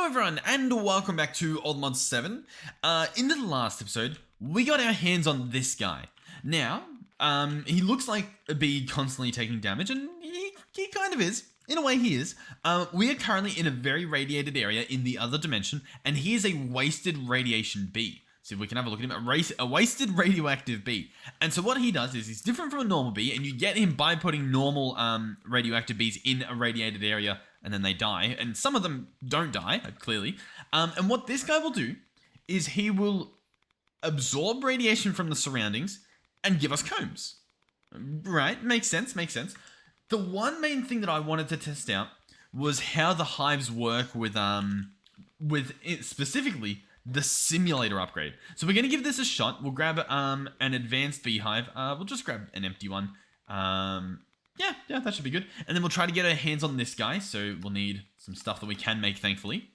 everyone, and welcome back to Allthemod 7. In the last episode, we got our hands on this guy. Now, he looks like a bee constantly taking damage, and he kind of is. In a way, he is. We are currently in a very radiated area in the other dimension, and he is a wasted radiation bee. So if we can have a look at him, a wasted radioactive bee. And so what he does is he's different from a normal bee, and you get him by putting normal radioactive bees in a radiated area, and then they die. And some of them don't die, clearly. And what this guy will do is he will absorb radiation from the surroundings and give us combs. Right? Makes sense, makes sense. The one main thing that I wanted to test out was how the hives work with specifically the simulator upgrade. So we're going to give this a shot. We'll grab an advanced beehive. We'll just grab an empty one. Yeah, that should be good. And then we'll try to get our hands on this guy. So we'll need some stuff that we can make, thankfully.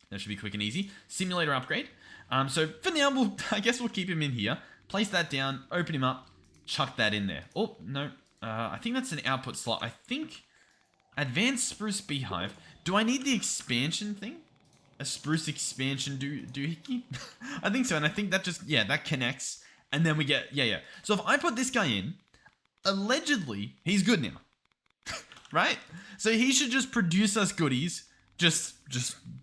That should be quick and easy. Simulator upgrade. So for now, I guess we'll keep him in here. Place that down, open him up, chuck that in there. Oh, no. I think that's an output slot. I think advanced spruce beehive. Do I need the expansion thing? A spruce expansion doohickey? I think so. And I think that just, that connects. And then we get, So if I put this guy in, allegedly, he's good now. Right? So he should just produce us goodies, just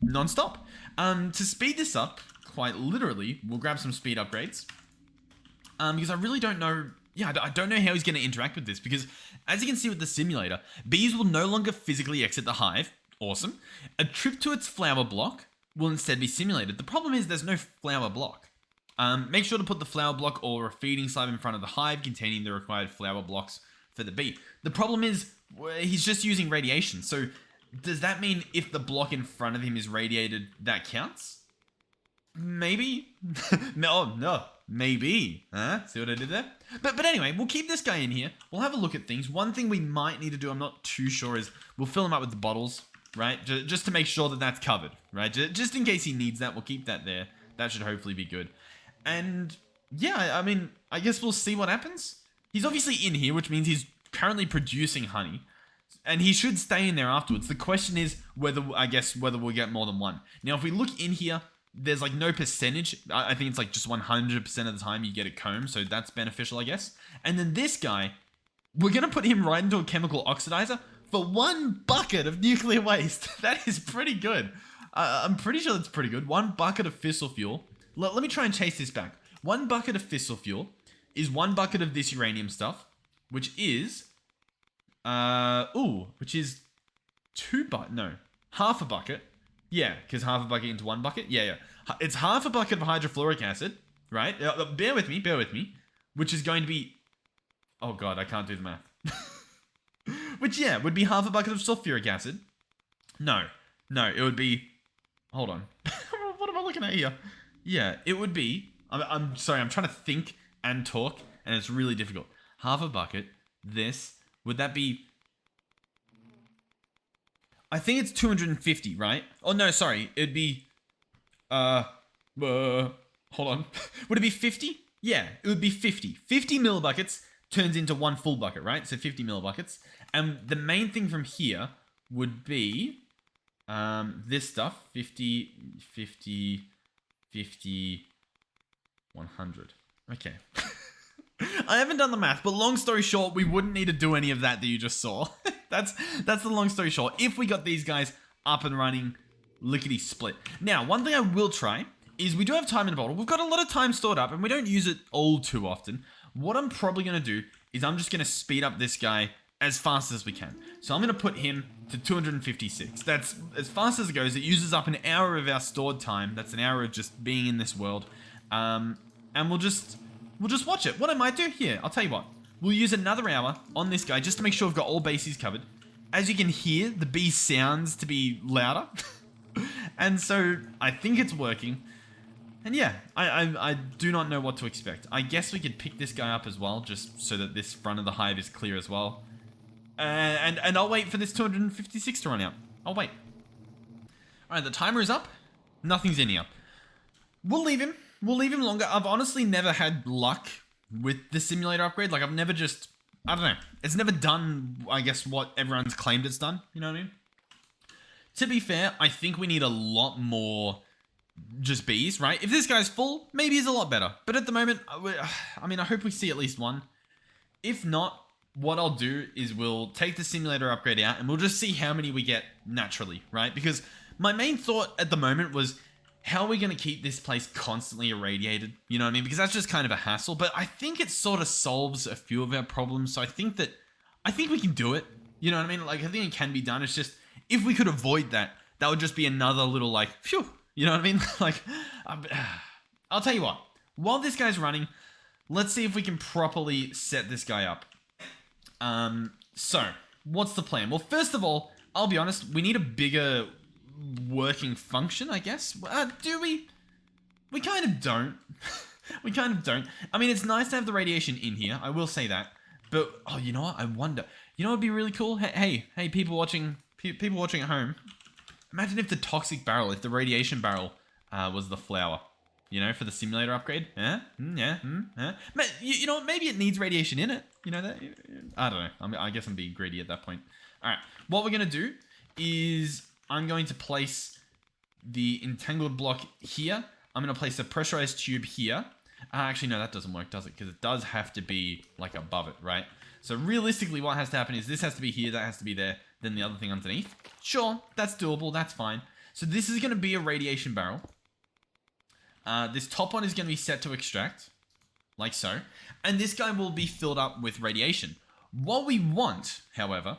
non-stop. To speed this up, quite literally, we'll grab some speed upgrades. Because I really don't know, I don't know how he's going to interact with this. Because as you can see with the simulator, bees will no longer physically exit the hive. Awesome. A trip to its flower block will instead be simulated. The problem is there's no flower block. Make sure to put the flower block or a feeding slab in front of the hive containing the required flower blocks for the bee. The problem is he's just using radiation. So does that mean if the block in front of him is radiated, that counts? Maybe? No. Maybe. See what I did there? But anyway, we'll keep this guy in here. We'll have a look at things. One thing we might need to do, I'm not too sure, is we'll fill him up with the bottles, right? Just to make sure that that's covered, right? Just in case he needs that, we'll keep that there. That should hopefully be good. And yeah, I mean, I guess we'll see what happens. He's obviously in here, which means he's currently producing honey. And he should stay in there afterwards. The question is whether we'll get more than one. Now, if we look in here, there's like no percentage. I think it's like just 100% of the time you get a comb. So that's beneficial, I guess. And then this guy, we're going to put him right into a chemical oxidizer for 1 bucket of nuclear waste. That is pretty good. I'm pretty sure that's pretty good. 1 bucket of fissile fuel. Let me try and chase this back. 1 bucket of fissile fuel is 1 bucket of this uranium stuff, which is, half a bucket. Yeah, because half a bucket into 1 bucket. Yeah. It's half a bucket of hydrofluoric acid, right? Bear with me. Which is going to be, oh god, I can't do the math. Which, would be half a bucket of sulfuric acid. No, it would be, hold on. What am I looking at here? Yeah, it would be, I'm sorry, I'm trying to think and talk, and it's really difficult. Half a bucket, would that be, I think it's 250, right? Oh, no, sorry, it'd be, hold on. Would it be 50? Yeah, it would be 50. 50 millibuckets turns into 1 full bucket, right? So 50 millibuckets. And the main thing from here would be, this stuff, 50, 100. Okay. I haven't done the math, but long story short, we wouldn't need to do any of that you just saw. That's the long story short. If we got these guys up and running, lickety split. Now, one thing I will try is we do have time in a bottle. We've got a lot of time stored up and we don't use it all too often. What I'm probably going to do is I'm just going to speed up this guy as fast as we can. So I'm going to put him to 256. That's as fast as it goes. It uses up an hour of our stored time. That's an hour of just being in this world. And we'll just watch it. What I might do here, I'll tell you what. We'll use another hour on this guy just to make sure we've got all bases covered. As you can hear, the bee sounds to be louder. And so I think it's working. And yeah, I do not know what to expect. I guess we could pick this guy up as well, just so that this front of the hive is clear as well. And I'll wait for this 256 to run out. I'll wait. Alright, the timer is up. Nothing's in here. We'll leave him. We'll leave him longer. I've honestly never had luck with the simulator upgrade. Like, I've never just, I don't know. It's never done, I guess, what everyone's claimed it's done. You know what I mean? To be fair, I think we need a lot more just bees, right? If this guy's full, maybe he's a lot better. But at the moment, I mean, I hope we see at least one. If not, what I'll do is we'll take the simulator upgrade out and we'll just see how many we get naturally, right? Because my main thought at the moment was, how are we going to keep this place constantly irradiated? You know what I mean? Because that's just kind of a hassle. But I think it sort of solves a few of our problems. So I think we can do it. You know what I mean? Like, I think it can be done. It's just, if we could avoid that, that would just be another little like, phew. You know what I mean? Like, I'll tell you what. While this guy's running, let's see if we can properly set this guy up. So, what's the plan? Well, first of all, I'll be honest, we need a bigger working function, I guess. Do we? We kind of don't. We kind of don't. I mean, it's nice to have the radiation in here. I will say that. But, oh, you know what? I wonder. You know what would be really cool? Hey, people watching at home. Imagine if the toxic barrel, if the radiation barrel was the flower, you know, for the simulator upgrade. Yeah. You know what? Maybe it needs radiation in it. You know that? I don't know. I guess I'm being greedy at that point. All right. What we're going to do is I'm going to place the entangled block here. I'm going to place a pressurized tube here. Actually, no, that doesn't work, does it? Because it does have to be like above it, right? So realistically, what has to happen is this has to be here, that has to be there, then the other thing underneath. Sure, that's doable, that's fine. So this is going to be a radiation barrel. This top one is going to be set to extract, like so. And this guy will be filled up with radiation. What we want, however,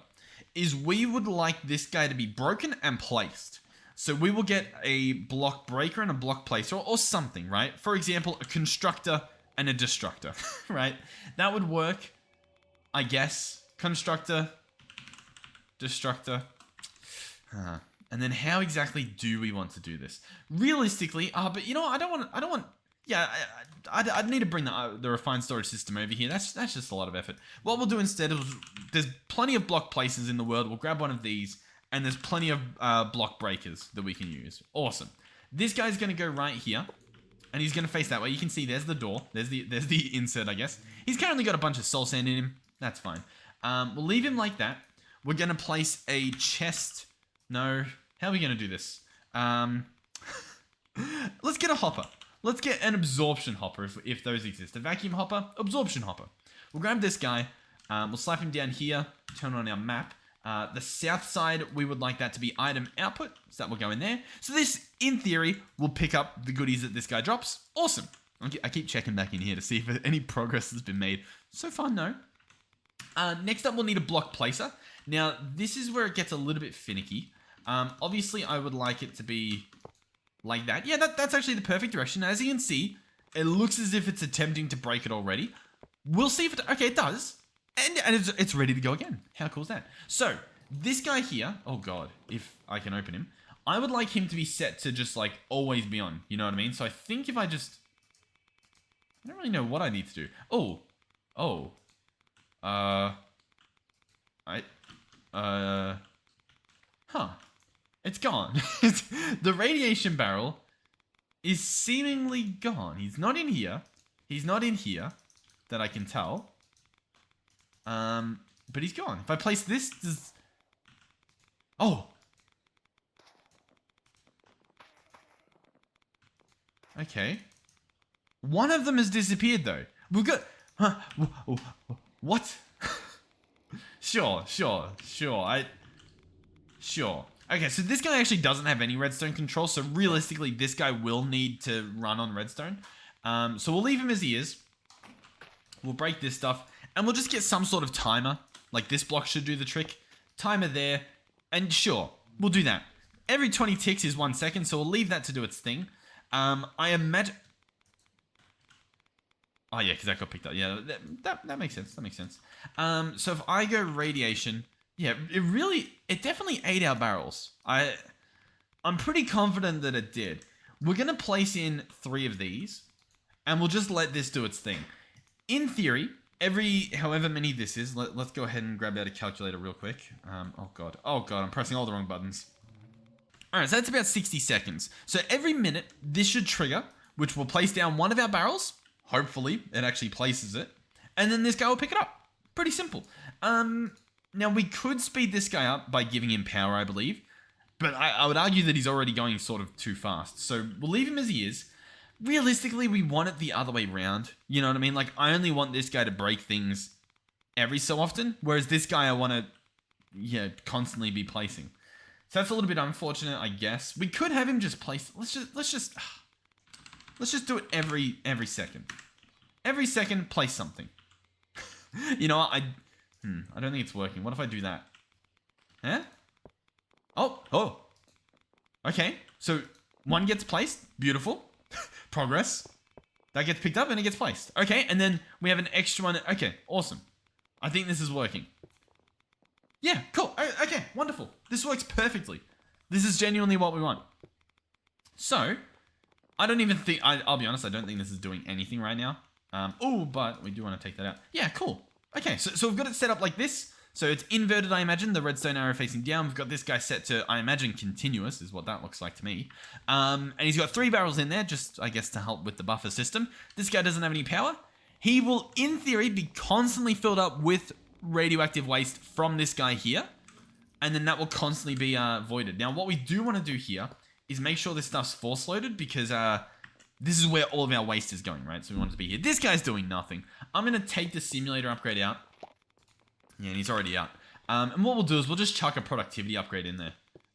is we would like this guy to be broken and placed. So we will get a block breaker and a block placer or something, right? For example, a constructor and a destructor, right? That would work, I guess. Constructor, destructor. And then how exactly do we want to do this? Realistically, but you know what? I don't want, yeah, I'd need to bring the refined storage system over here. That's just a lot of effort. What we'll do instead is, there's plenty of block placers in the world. We'll grab one of these, and there's plenty of block breakers that we can use. Awesome. This guy's going to go right here, and he's going to face that way. You can see there's the door. There's the insert, I guess. He's currently got a bunch of soul sand in him. That's fine. We'll leave him like that. We're going to place a chest. No. How are we going to do this? Let's get a hopper. Let's get an absorption hopper if those exist. A vacuum hopper, absorption hopper. We'll grab this guy. We'll slap him down here. Turn on our map. The south side, we would like that to be item output. So that will go in there. So this, in theory, will pick up the goodies that this guy drops. Awesome. I keep checking back in here to see if any progress has been made. So far, no. Next up, we'll need a block placer. Now, this is where it gets a little bit finicky. Obviously, I would like it to be like that. Yeah, that's actually the perfect direction. As you can see, it looks as if it's attempting to break it already. We'll see if it... Okay, it does. And it's ready to go again. How cool is that? So, this guy here... Oh, God. If I can open him. I would like him to be set to just, like, always be on. You know what I mean? So, I think if I just... I don't really know what I need to do. Huh. It's gone. The radiation barrel is seemingly gone. He's not in here. He's not in here that I can tell. But he's gone. If I place this, does... Oh. Okay. One of them has disappeared, though. We've got... Huh? What? Sure. Sure. Okay, so this guy actually doesn't have any redstone control, so realistically, this guy will need to run on redstone. So we'll leave him as he is. We'll break this stuff, and we'll just get some sort of timer. Like, this block should do the trick. Timer there, and sure, we'll do that. Every 20 ticks is 1 second, so we'll leave that to do its thing. I imagine... Oh, yeah, because that got picked up. Yeah, that makes sense. That makes sense. So if I go radiation... Yeah, it definitely ate our barrels. I'm pretty confident that it did. We're going to place in 3 of these, and we'll just let this do its thing. In theory, however many this is, let's go ahead and grab out a calculator real quick. Oh god, I'm pressing all the wrong buttons. Alright, so that's about 60 seconds. So every minute, this should trigger, which will place down one of our barrels. Hopefully, it actually places it. And then this guy will pick it up. Pretty simple. Now, we could speed this guy up by giving him power, I believe. But I would argue that he's already going sort of too fast. So we'll leave him as he is. Realistically, we want it the other way around. You know what I mean? Like, I only want this guy to break things every so often, whereas this guy I want to, yeah, constantly be placing. So that's a little bit unfortunate, I guess. We could have him just place. Let's just do it every second. Every second, place something. You know what? I don't think it's working. What if I do that? Huh? Oh. Okay. So one gets placed. Beautiful. Progress. That gets picked up and it gets placed. Okay, and then we have an extra one. Okay, awesome. I think this is working. Yeah, cool. Okay, wonderful. This works perfectly. This is genuinely what we want. So, I don't even think... I'll be honest, I don't think this is doing anything right now. But we do want to take that out. Yeah, cool. Okay, so we've got it set up like this. So it's inverted, I imagine, the redstone arrow facing down. We've got this guy set to, I imagine, continuous is what that looks like to me. And he's got 3 barrels in there, just, I guess, to help with the buffer system. This guy doesn't have any power. He will, in theory, be constantly filled up with radioactive waste from this guy here. And then that will constantly be voided. Now, what we do want to do here is make sure this stuff's force loaded because this is where all of our waste is going, right? So we want it to be here. This guy's doing nothing. I'm going to take the simulator upgrade out. Yeah, and he's already out. And what we'll do is we'll just chuck a productivity upgrade in there.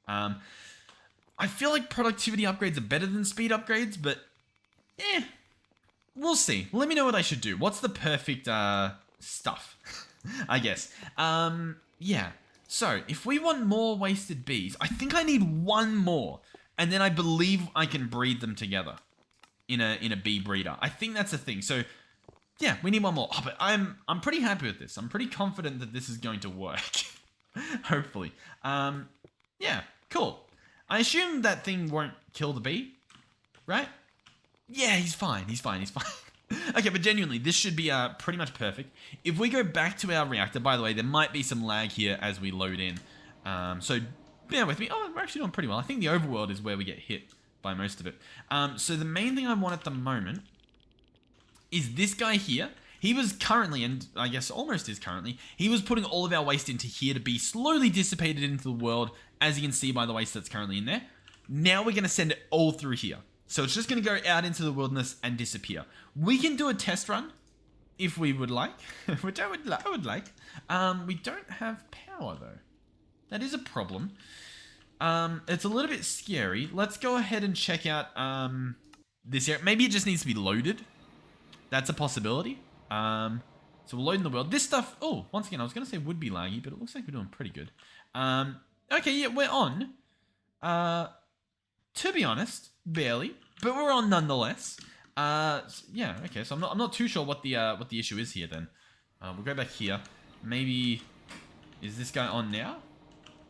I feel like productivity upgrades are better than speed upgrades, but we'll see. Let me know what I should do. What's the perfect stuff, I guess. Yeah. So if we want more wasted bees, I think I need 1 more, and then I believe I can breed them together in a bee breeder. I think that's a thing. So yeah, we need 1 more. Oh, but I'm pretty happy with this. I'm pretty confident that this is going to work. Hopefully. Yeah, cool. I assume that thing won't kill the bee, right? Yeah, he's fine. He's fine. Okay, but genuinely, this should be pretty much perfect. If we go back to our reactor, by the way, there might be some lag here as we load in. So bear with me. Oh, we're actually doing pretty well. I think the overworld is where we get hit by most of it. So the main thing I want at the moment is this guy here. He was currently, and I guess almost is currently, he was putting all of our waste into here to be slowly dissipated into the world, as you can see by the waste that's currently in there. Now we're going to send it all through here. So it's just going to go out into the wilderness and disappear. We can do a test run, if we would like, which I would like. We don't have power, though. That is a problem. It's a little bit scary. Let's go ahead and check out this area. Maybe it just needs to be loaded. That's a possibility. So we'll load in the world. This stuff, oh, once again, I was going to say would be laggy, but it looks like we're doing pretty good. Okay, yeah, we're on. To be honest, barely, but we're on nonetheless. Yeah, okay, so I'm not too sure what the issue is here then. We'll go back here. Maybe, is this guy on now?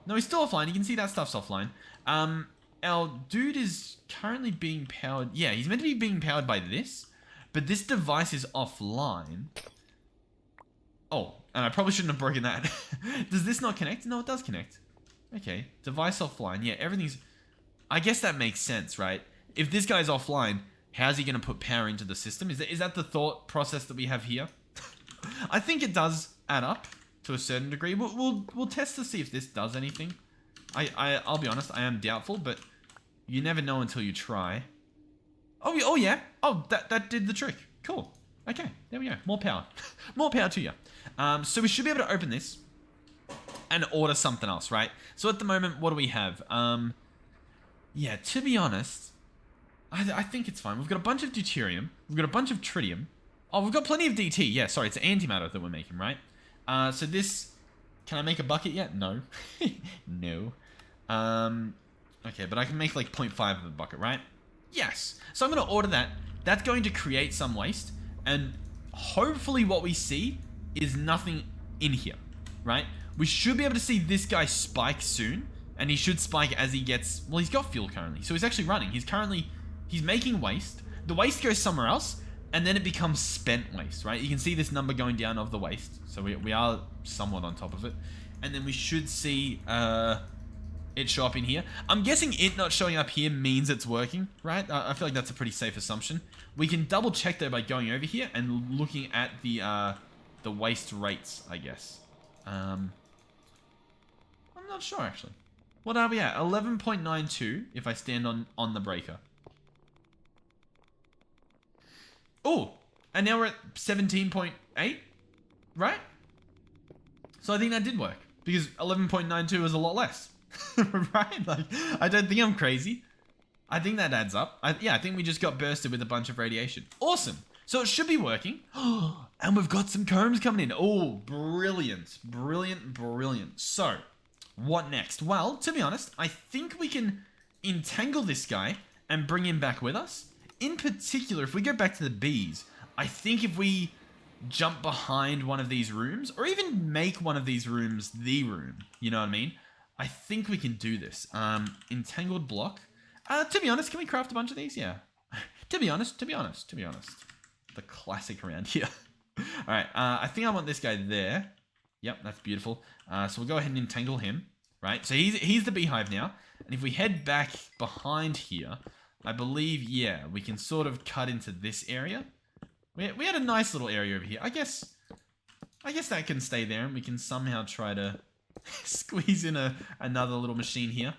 No, he's still offline. You can see that stuff's offline. Our dude is currently being powered. Yeah, he's meant to be being powered by this. But this device is offline. Oh, and I probably shouldn't have broken that. Does this not connect? No, it does connect. Okay, device offline. Yeah, everything's... I guess that makes sense, right? If this guy's offline, how's he going to put power into the system? Is that the thought process that we have here? I think it does add up to a certain degree. We'll test to see if this does anything. I'll be honest, I am doubtful, but you never know until you try. Oh yeah. Oh, that did the trick. Cool. Okay, there we go. More power. More power to you. So we should be able to open this and order something else, right? So at the moment, what do we have? Yeah, to be honest, I think it's fine. We've got a bunch of deuterium. We've got a bunch of tritium. Oh, we've got plenty of DT. Yeah, sorry, it's antimatter that we're making, right? So this... Can I make a bucket yet? No. No. Okay, but I can make like 0.5 of a bucket, right? Yes. So I'm going to order that. That's going to create some waste. And hopefully what we see is nothing in here, right? We should be able to see this guy spike soon. And he should spike as he gets... Well, he's got fuel currently. So he's actually running. He's making waste. The waste goes somewhere else. And then it becomes spent waste, right? You can see this number going down of the waste. So we are somewhat on top of it. And then we should see... it show up in here. I'm guessing it not showing up here means it's working, right? I feel like that's a pretty safe assumption. We can double check though by going over here and looking at the waste rates, I guess. I'm not sure actually. What are we at? 11.92 if I stand on the breaker. Oh, and now we're at 17.8, right? So I think that did work because 11.92 is a lot less, right? Like, I don't think I'm crazy. I think that adds up. Yeah, I think we just got bursted with a bunch of radiation. Awesome. So it should be working. And we've got some combs coming in. Oh, brilliant. Brilliant, brilliant. So, what next? Well, to be honest, I think we can entangle this guy and bring him back with us. In particular, if we go back to the bees, I think if we jump behind one of these rooms, or even make one of these rooms the room, you know what I mean? I think we can do this. Entangled block. To be honest, can we craft a bunch of these? Yeah. to be honest. The classic around here. All right, I think I want this guy there. Yep, that's beautiful. So we'll go ahead and entangle him, right? So he's the beehive now. And if we head back behind here, I believe, yeah, we can sort of cut into this area. We had a nice little area over here. I guess that can stay there, and we can somehow try to squeeze in another little machine here.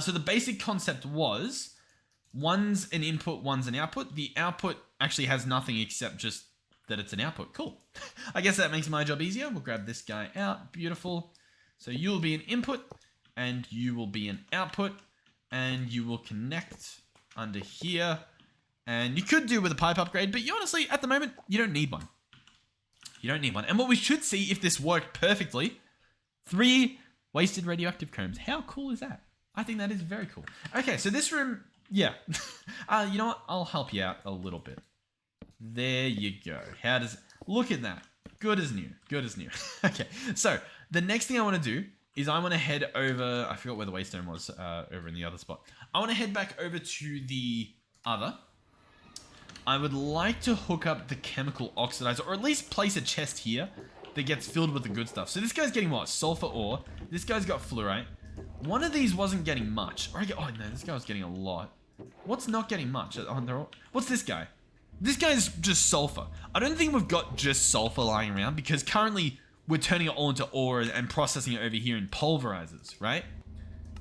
So the basic concept was, one's an input, one's an output. The output actually has nothing except just that it's an output. Cool. I guess that makes my job easier. We'll grab this guy out. Beautiful. So you'll be an input, and you will be an output, and you will connect under here. And you could do with a pipe upgrade, but you honestly, at the moment, you don't need one. You don't need one. And what we should see, if this worked perfectly, 3 wasted radioactive combs. How cool is that? I think that is very cool. Okay, so this room, yeah. You know what? I'll help you out a little bit. There you go. How does... Look at that. Good as new. Good as new. Okay, so the next thing I want to do is I want to head over... I forgot where the waystone was over in the other spot. I want to head back over to the other. I would like to hook up the chemical oxidizer, or at least place a chest here that gets filled with the good stuff. So this guy's getting what? Sulfur ore. This guy's got fluorite. One of these wasn't getting much. Oh no, this guy was getting a lot. What's not getting much? What's this guy? This guy's just sulfur. I don't think we've got just sulfur lying around, because currently we're turning it all into ore and processing it over here in pulverizers, right?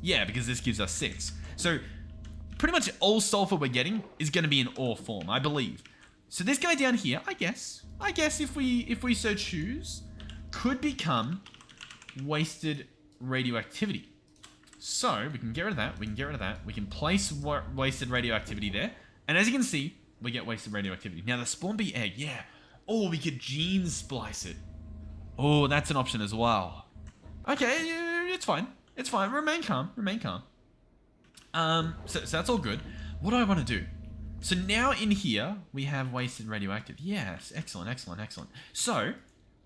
Yeah, because this gives us 6. So pretty much all sulfur we're getting is going to be in ore form, I believe. So this guy down here, I guess if we so choose, could become wasted radioactivity. So we can get rid of that. We can place wasted radioactivity there. And as you can see, we get wasted radioactivity. Now the spawn bee egg, yeah. Oh, we could gene splice it. Oh, that's an option as well. Okay, it's fine. It's fine. Remain calm. So that's all good. What do I want to do? So now in here, we have wasted radioactive. Yes, excellent. So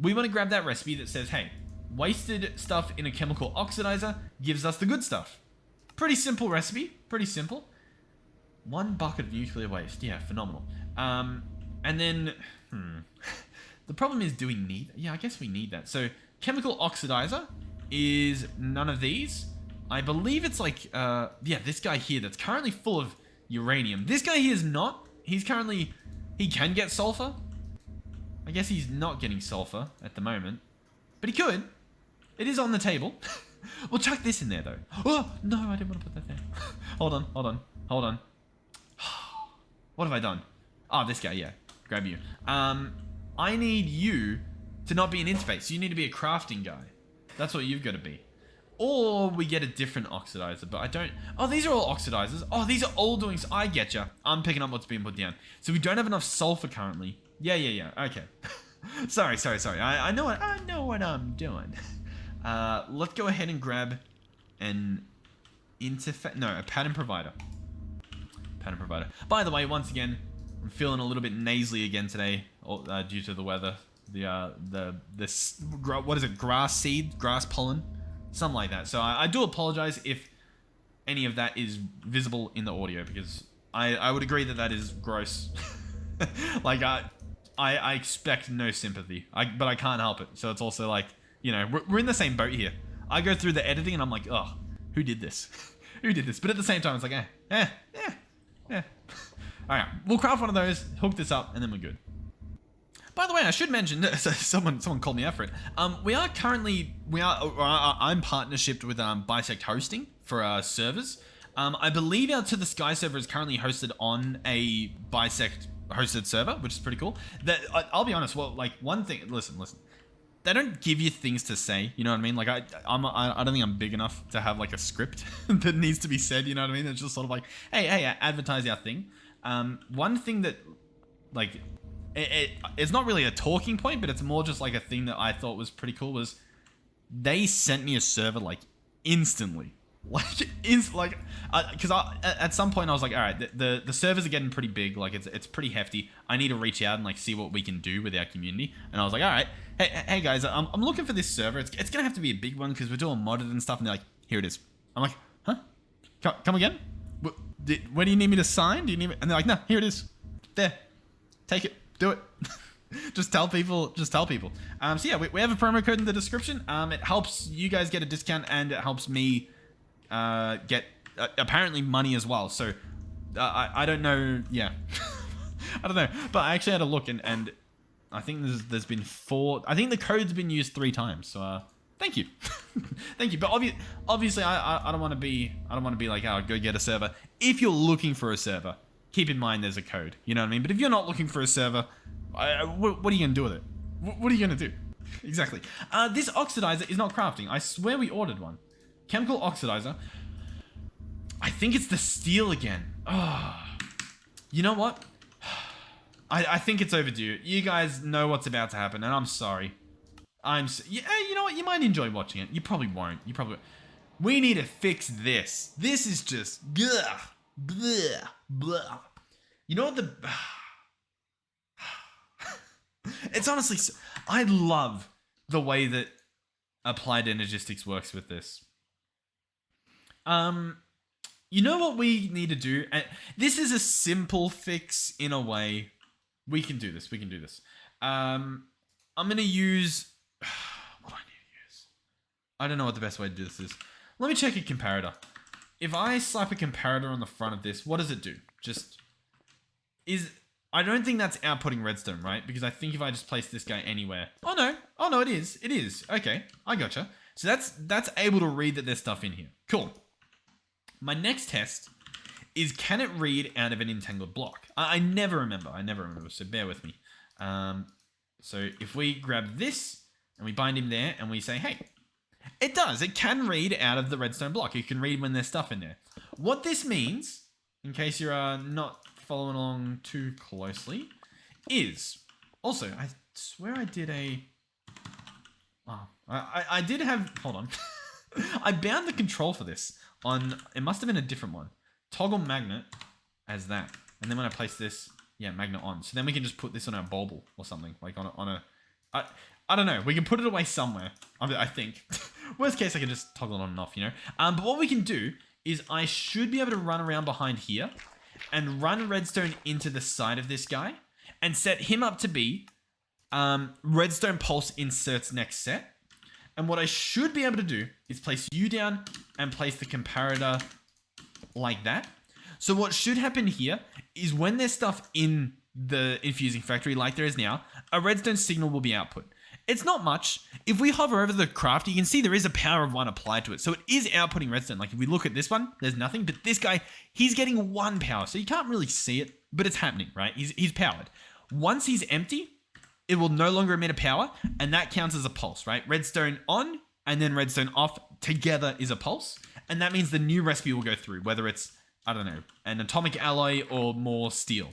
we want to grab that recipe that says, hey, wasted stuff in a chemical oxidizer gives us the good stuff. Pretty simple recipe. Pretty simple. 1 bucket of nuclear waste. Yeah, phenomenal. And then, the problem is, do we need... Yeah, I guess we need that. So chemical oxidizer is none of these. I believe it's like, yeah, this guy here that's currently full of uranium. This guy here is not. He can get sulfur. I guess he's not getting sulfur at the moment. But he could. It is on the table. We'll chuck this in there, though. Oh, no, I didn't want to put that there. Hold on. What have I done? Oh, this guy, yeah. Grab you. I need you to not be an interface. You need to be a crafting guy. That's what you've got to be. Or we get a different oxidizer, but I don't... Oh, these are all oxidizers. Oh, these are all doing... I'm picking up what's being put down. So we don't have enough sulfur currently. Yeah. Okay. sorry. I know what I'm doing. Let's go ahead and grab an interface... No, a pattern provider. By the way, once again, I'm feeling a little bit nasally again today, due to the weather. What is it? Grass pollen? Something like that. So I do apologize if any of that is visible in the audio, because I would agree that is gross. Like, I expect no sympathy, but I can't help it. So it's also like, you know, we're in the same boat here. I go through the editing and I'm like, oh, who did this? But at the same time, it's like, yeah. All right, we'll craft one of those, hook this up, and then we're good. By the way, I should mention, someone called me out for it. I'm partnershiped with Bisect Hosting for servers. I believe our To the Sky server is currently hosted on a Bisect hosted server, which is pretty cool. I'll be honest. Well, like one thing. Listen. They don't give you things to say. You know what I mean? Like I don't think I'm big enough to have like a script that needs to be said. You know what I mean? It's just sort of like, hey, advertise our thing. One thing that like it's not really a talking point, but it's more just like a thing that I thought was pretty cool was they sent me a server like instantly. Because at some point I was like, all right, the servers are getting pretty big, like it's pretty hefty. I need to reach out and like see what we can do with our community. And I was like, all right, hey guys, I'm looking for this server. It's gonna have to be a big one because we're doing modded and stuff. And they're like, here it is. I'm like, huh? Come again? Where do you need me to sign? Do you need me? And they're like, no, here it is. There, take it, do it. Just tell people. So yeah, we have a promo code in the description. It helps you guys get a discount and it helps me get apparently money as well. So I don't know. Yeah, I don't know. But I actually had a look and I think there's been 4. I think the code's been used 3 times. So thank you, thank you. But obviously I don't want to be like, oh, go get a server. If you're looking for a server, keep in mind there's a code. You know what I mean? But if you're not looking for a server, what are you gonna do with it? What are you gonna do? Exactly. This oxidizer is not crafting. I swear we ordered one. Chemical oxidizer. I think it's the steel again. Oh. You know what? I think it's overdue. You guys know what's about to happen, and I'm sorry. Yeah, you know what? You might enjoy watching it. You probably won't. We need to fix this. This is just blah. You know what it's honestly, I love the way that Applied Energistics works with this. You know what we need to do? And this is a simple fix in a way. We can do this. I'm going to use... What do I need to use? I don't know what the best way to do this is. Let me check a comparator. If I slap a comparator on the front of this, what does it do? I don't think that's outputting redstone, right? Because I think if I just place this guy anywhere... Oh no, it is. Okay, I gotcha. So that's able to read that there's stuff in here. Cool. My next test is, can it read out of an entangled block? I never remember, so bear with me. So if we grab this and we bind him there and we say, hey, it does. It can read out of the redstone block. It can read when there's stuff in there. What this means, in case you're not following along too closely, is... Also, I swear I did a... Oh, I did have... Hold on. I bound the control for this on... It must have been a different one. Toggle magnet as that. And then when I place this... Yeah, magnet on. So then we can just put this on our bauble or something. Like on a... I don't know. We can put it away somewhere. I think. Worst case, I can just toggle it on and off, you know? But what we can do is I should be able to run around behind here and run redstone into the side of this guy and set him up to be redstone pulse inserts next set. And what I should be able to do is place you down and place the comparator like that. So what should happen here is when there's stuff in the infusing factory like there is now, a redstone signal will be output. It's not much. If we hover over the craft, you can see there is a power of 1 applied to it. So it is outputting redstone. Like if we look at this one, there's nothing. But this guy, he's getting 1 power. So you can't really see it, but it's happening, right? He's powered. Once he's empty, it will no longer emit a power. And that counts as a pulse, right? Redstone on and then redstone off together is a pulse. And that means the new recipe will go through, whether it's, I don't know, an atomic alloy or more steel.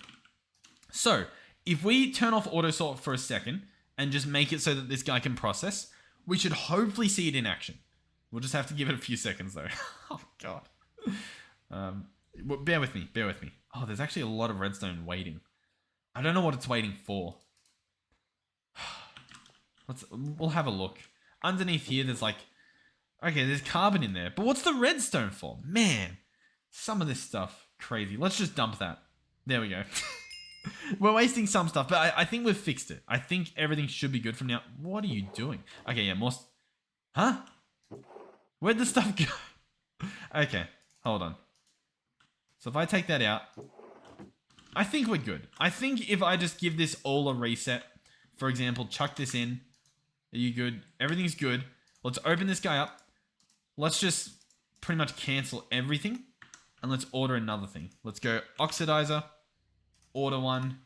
So if we turn off auto sort for a second and just make it so that this guy can process, we should hopefully see it in action. We'll just have to give it a few seconds though. Oh God. Well, bear with me. Oh, there's actually a lot of redstone waiting. I don't know what it's waiting for. We'll have a look. Underneath here, there's like, okay, there's carbon in there, but what's the redstone for? Man, some of this stuff, crazy. Let's just dump that. There we go. We're wasting some stuff, but I think we've fixed it. I think everything should be good from now. What are you doing? Okay, yeah, more... Huh? Where'd the stuff go? Okay, hold on. So if I take that out, I think we're good. I think if I just give this all a reset for example, chuck this in. Are you good? Everything's good. Let's open this guy up. Let's just pretty much cancel everything. And let's order another thing. Let's go oxidizer. Order one.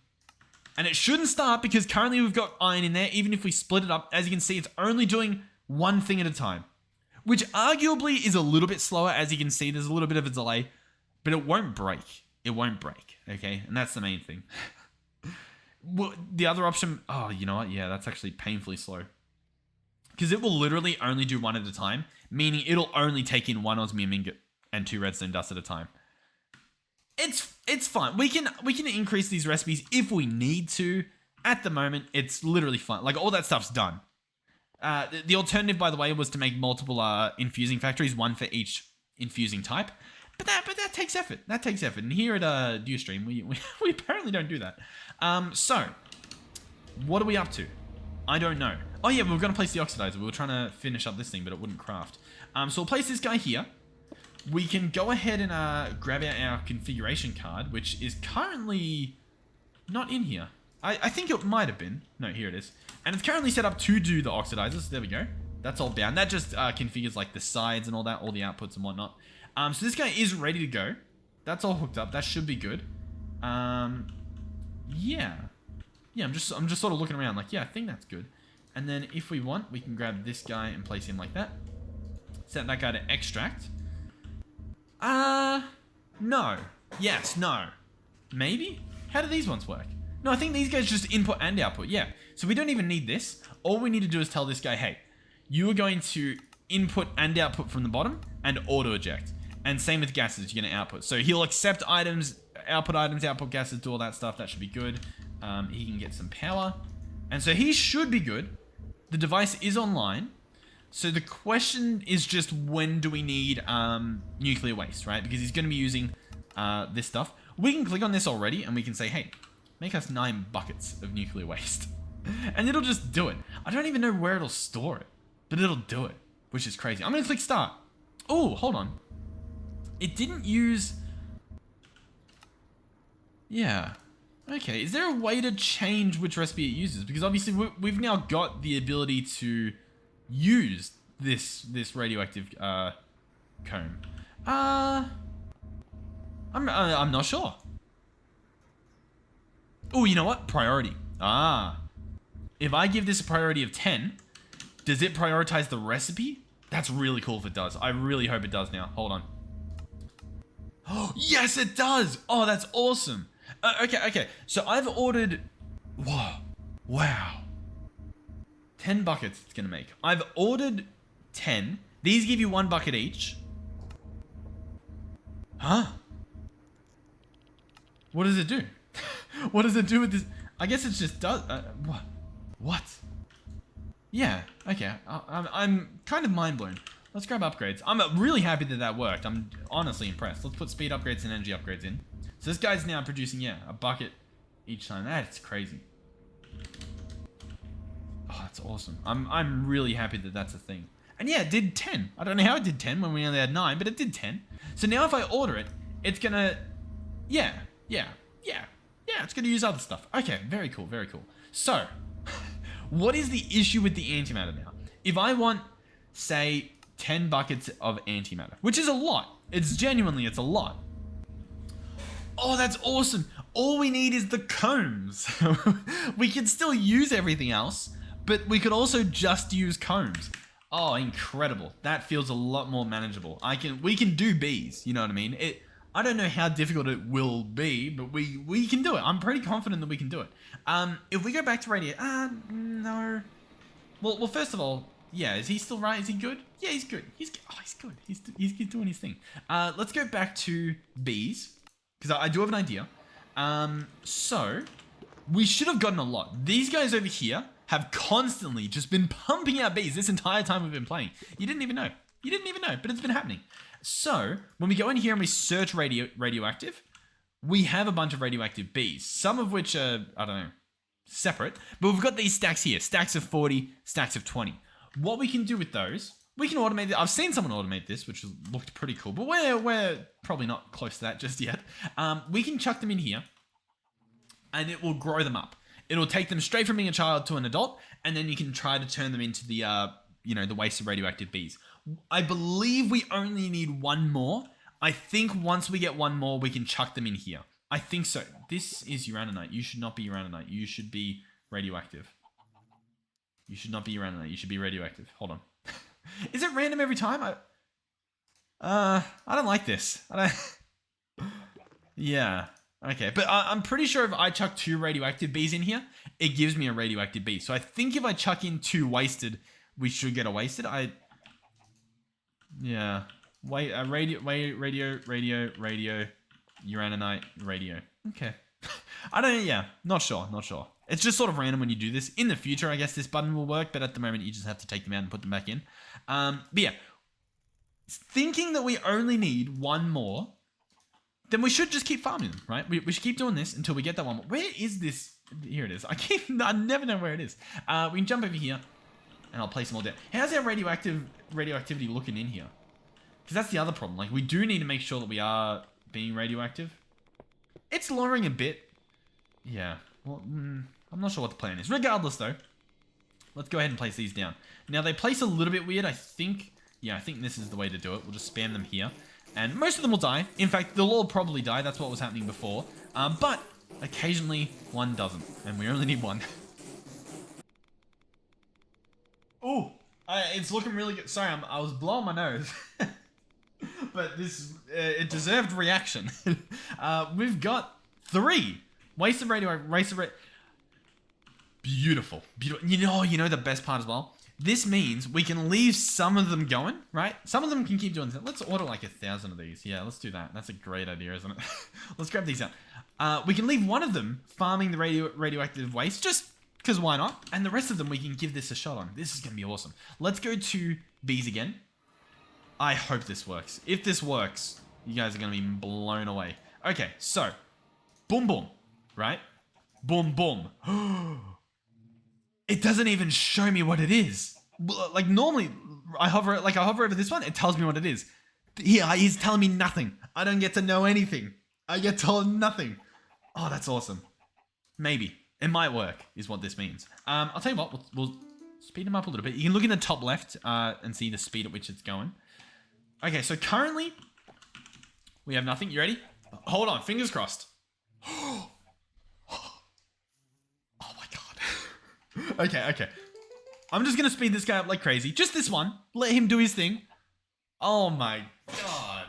And it shouldn't start because currently we've got iron in there. Even if we split it up, as you can see, it's only doing one thing at a time. Which arguably is a little bit slower. As you can see, there's a little bit of a delay. But it won't break. It won't break. Okay? And that's the main thing. Well, the other option... Oh, you know what? Yeah, that's actually painfully slow. Because it will literally only do one at a time. Meaning it'll only take in one osmium ingot and 2 redstone dust at a time. It's fine. We can increase these recipes if we need to. At the moment, it's literally fine. Like, all that stuff's done. The alternative, by the way, was to make multiple infusing factories, one for each infusing type. But that takes effort. That takes effort. And here at DewStream, we apparently don't do that. So, what are we up to? I don't know. Oh yeah, we were going to place the oxidizer. We were trying to finish up this thing, but it wouldn't craft. So we'll place this guy here. We can go ahead and grab out our configuration card, which is currently not in here. I think it might have been. No, here it is. And it's currently set up to do the oxidizers. There we go. That's all bound. That just configures like the sides and all that, all the outputs and whatnot. So this guy is ready to go. That's all hooked up. That should be good. Yeah. Yeah, I'm just sort of looking around like, yeah, I think that's good. And then if we want, we can grab this guy and place him like that. Set that guy to extract. No. Yes, no. Maybe? How do these ones work? No, I think these guys just input and output. Yeah. So we don't even need this. All we need to do is tell this guy, hey, you are going to input and output from the bottom and auto eject. And same with gases, you're going to output. So he'll accept items, output gases, do all that stuff. That should be good. He can get some power. And so he should be good. The device is online. So the question is just when do we need nuclear waste, right? Because he's going to be using this stuff. We can click on this already and we can say, hey, make us 9 buckets of nuclear waste. And it'll just do it. I don't even know where it'll store it, but it'll do it, which is crazy. I'm going to click start. Oh, hold on. It didn't use... Yeah. Okay, is there a way to change which recipe it uses? Because obviously we've now got the ability to use this radioactive comb. I'm not sure. Oh, you know what? Priority. If I give this a priority of 10, does it prioritize the recipe? That's really cool if it does. I really hope it does now. Hold on. Oh, yes, it does. Oh, that's awesome. Okay. So I've ordered... Whoa. Wow. 10 buckets it's going to make. I've ordered 10. These give you 1 bucket each. Huh? What does it do? What does it do with this? I guess it just does... What? Yeah, okay. I'm kind of mind blown. Let's grab upgrades. I'm really happy that that worked. I'm honestly impressed. Let's put speed upgrades and energy upgrades in. So this guy's now producing, yeah, a bucket each time. That's crazy. Oh, that's awesome. I'm really happy that that's a thing. And yeah, it did 10. I don't know how it did 10 when we only had 9, but it did 10. So now if I order it, it's gonna... Yeah, it's gonna use other stuff. Okay, very cool. So, what is the issue with the antimatter now? If I want, say, 10 buckets of antimatter, which is a lot. It's a lot. Oh, that's awesome. All we need is the combs. We can still use everything else, but we could also just use combs. Oh, incredible. That feels a lot more manageable. We can do bees, you know what I mean? I don't know how difficult it will be, but we can do it. I'm pretty confident that we can do it. If we go back to radio, no. Well, first of all, yeah, is he still right? Is he good? Yeah, he's good. He's good. He's doing his thing. Let's go back to bees, because I do have an idea. So we should have gotten a lot. These guys over here have constantly just been pumping out bees this entire time we've been playing. You didn't even know, but it's been happening. So when we go in here and we search radioactive, we have a bunch of radioactive bees, some of which are, I don't know, separate, but we've got these stacks here, stacks of 40, stacks of 20. What we can do with those, we can automate it. I've seen someone automate this, which looked pretty cool, but we're probably not close to that just yet. We can chuck them in here and it will grow them up. it'll take them straight from being a child to an adult, and then you can try to turn them into the, the wasted radioactive bees. I believe we only need one more. I think once we get one more, we can chuck them in here. I think so. This is uraninite. You should not be uraninite. You should be radioactive. You should not be uraninite. You should be radioactive. Hold on. Is it random every time? I don't like this. Yeah. Okay, but I'm pretty sure if I chuck 2 radioactive bees in here, it gives me a radioactive bee. So I think if I chuck in 2 wasted, we should get a wasted. Yeah. Wait, radio, uraninite, radio. Okay. Not sure. It's just sort of random when you do this. In the future, I guess this button will work, but at the moment, you just have to take them out and put them back in. But yeah, thinking that we only need one more, then we should just keep farming them, right? We should keep doing this until we get that one more. Where is this? Here it is. I never know where it is. We can jump over here, and I'll place them all down. How's our radioactivity looking in here? Because that's the other problem. Like, we do need to make sure that we are being radioactive. It's lowering a bit. Yeah. Well, I'm not sure what the plan is. Regardless, though, let's go ahead and place these down. Now, they place a little bit weird. I think this is the way to do it. We'll just spam them here. And most of them will die. In fact, they'll all probably die. That's what was happening before. But occasionally, one doesn't. And we only need one. Oh, it's looking really good. Sorry, I was blowing my nose. But this, it deserved reaction. We've got 3. Wasted radioactive. Beautiful. You know the best part as well? This means we can leave some of them going, right? Some of them can keep doing this. Let's order like 1,000 of these. Yeah, let's do that. That's a great idea, isn't it? Let's grab these out. We can leave one of them farming the radioactive waste, just because why not? And the rest of them we can give this a shot on. This is going to be awesome. Let's go to bees again. I hope this works. If this works, you guys are going to be blown away. Okay, so boom, boom, right? Boom, boom. It doesn't even show me what it is. Like normally, I hover over this one, it tells me what it is. Here, he's telling me nothing. I don't get to know anything. I get told nothing. Oh, that's awesome. Maybe. It might work, is what this means. I'll tell you what, we'll speed them up a little bit. You can look in the top left and see the speed at which it's going. Okay, so currently, we have nothing. You ready? Hold on, fingers crossed. Oh my god. Okay. I'm just gonna speed this guy up like crazy. Just this one. Let him do his thing. Oh my god.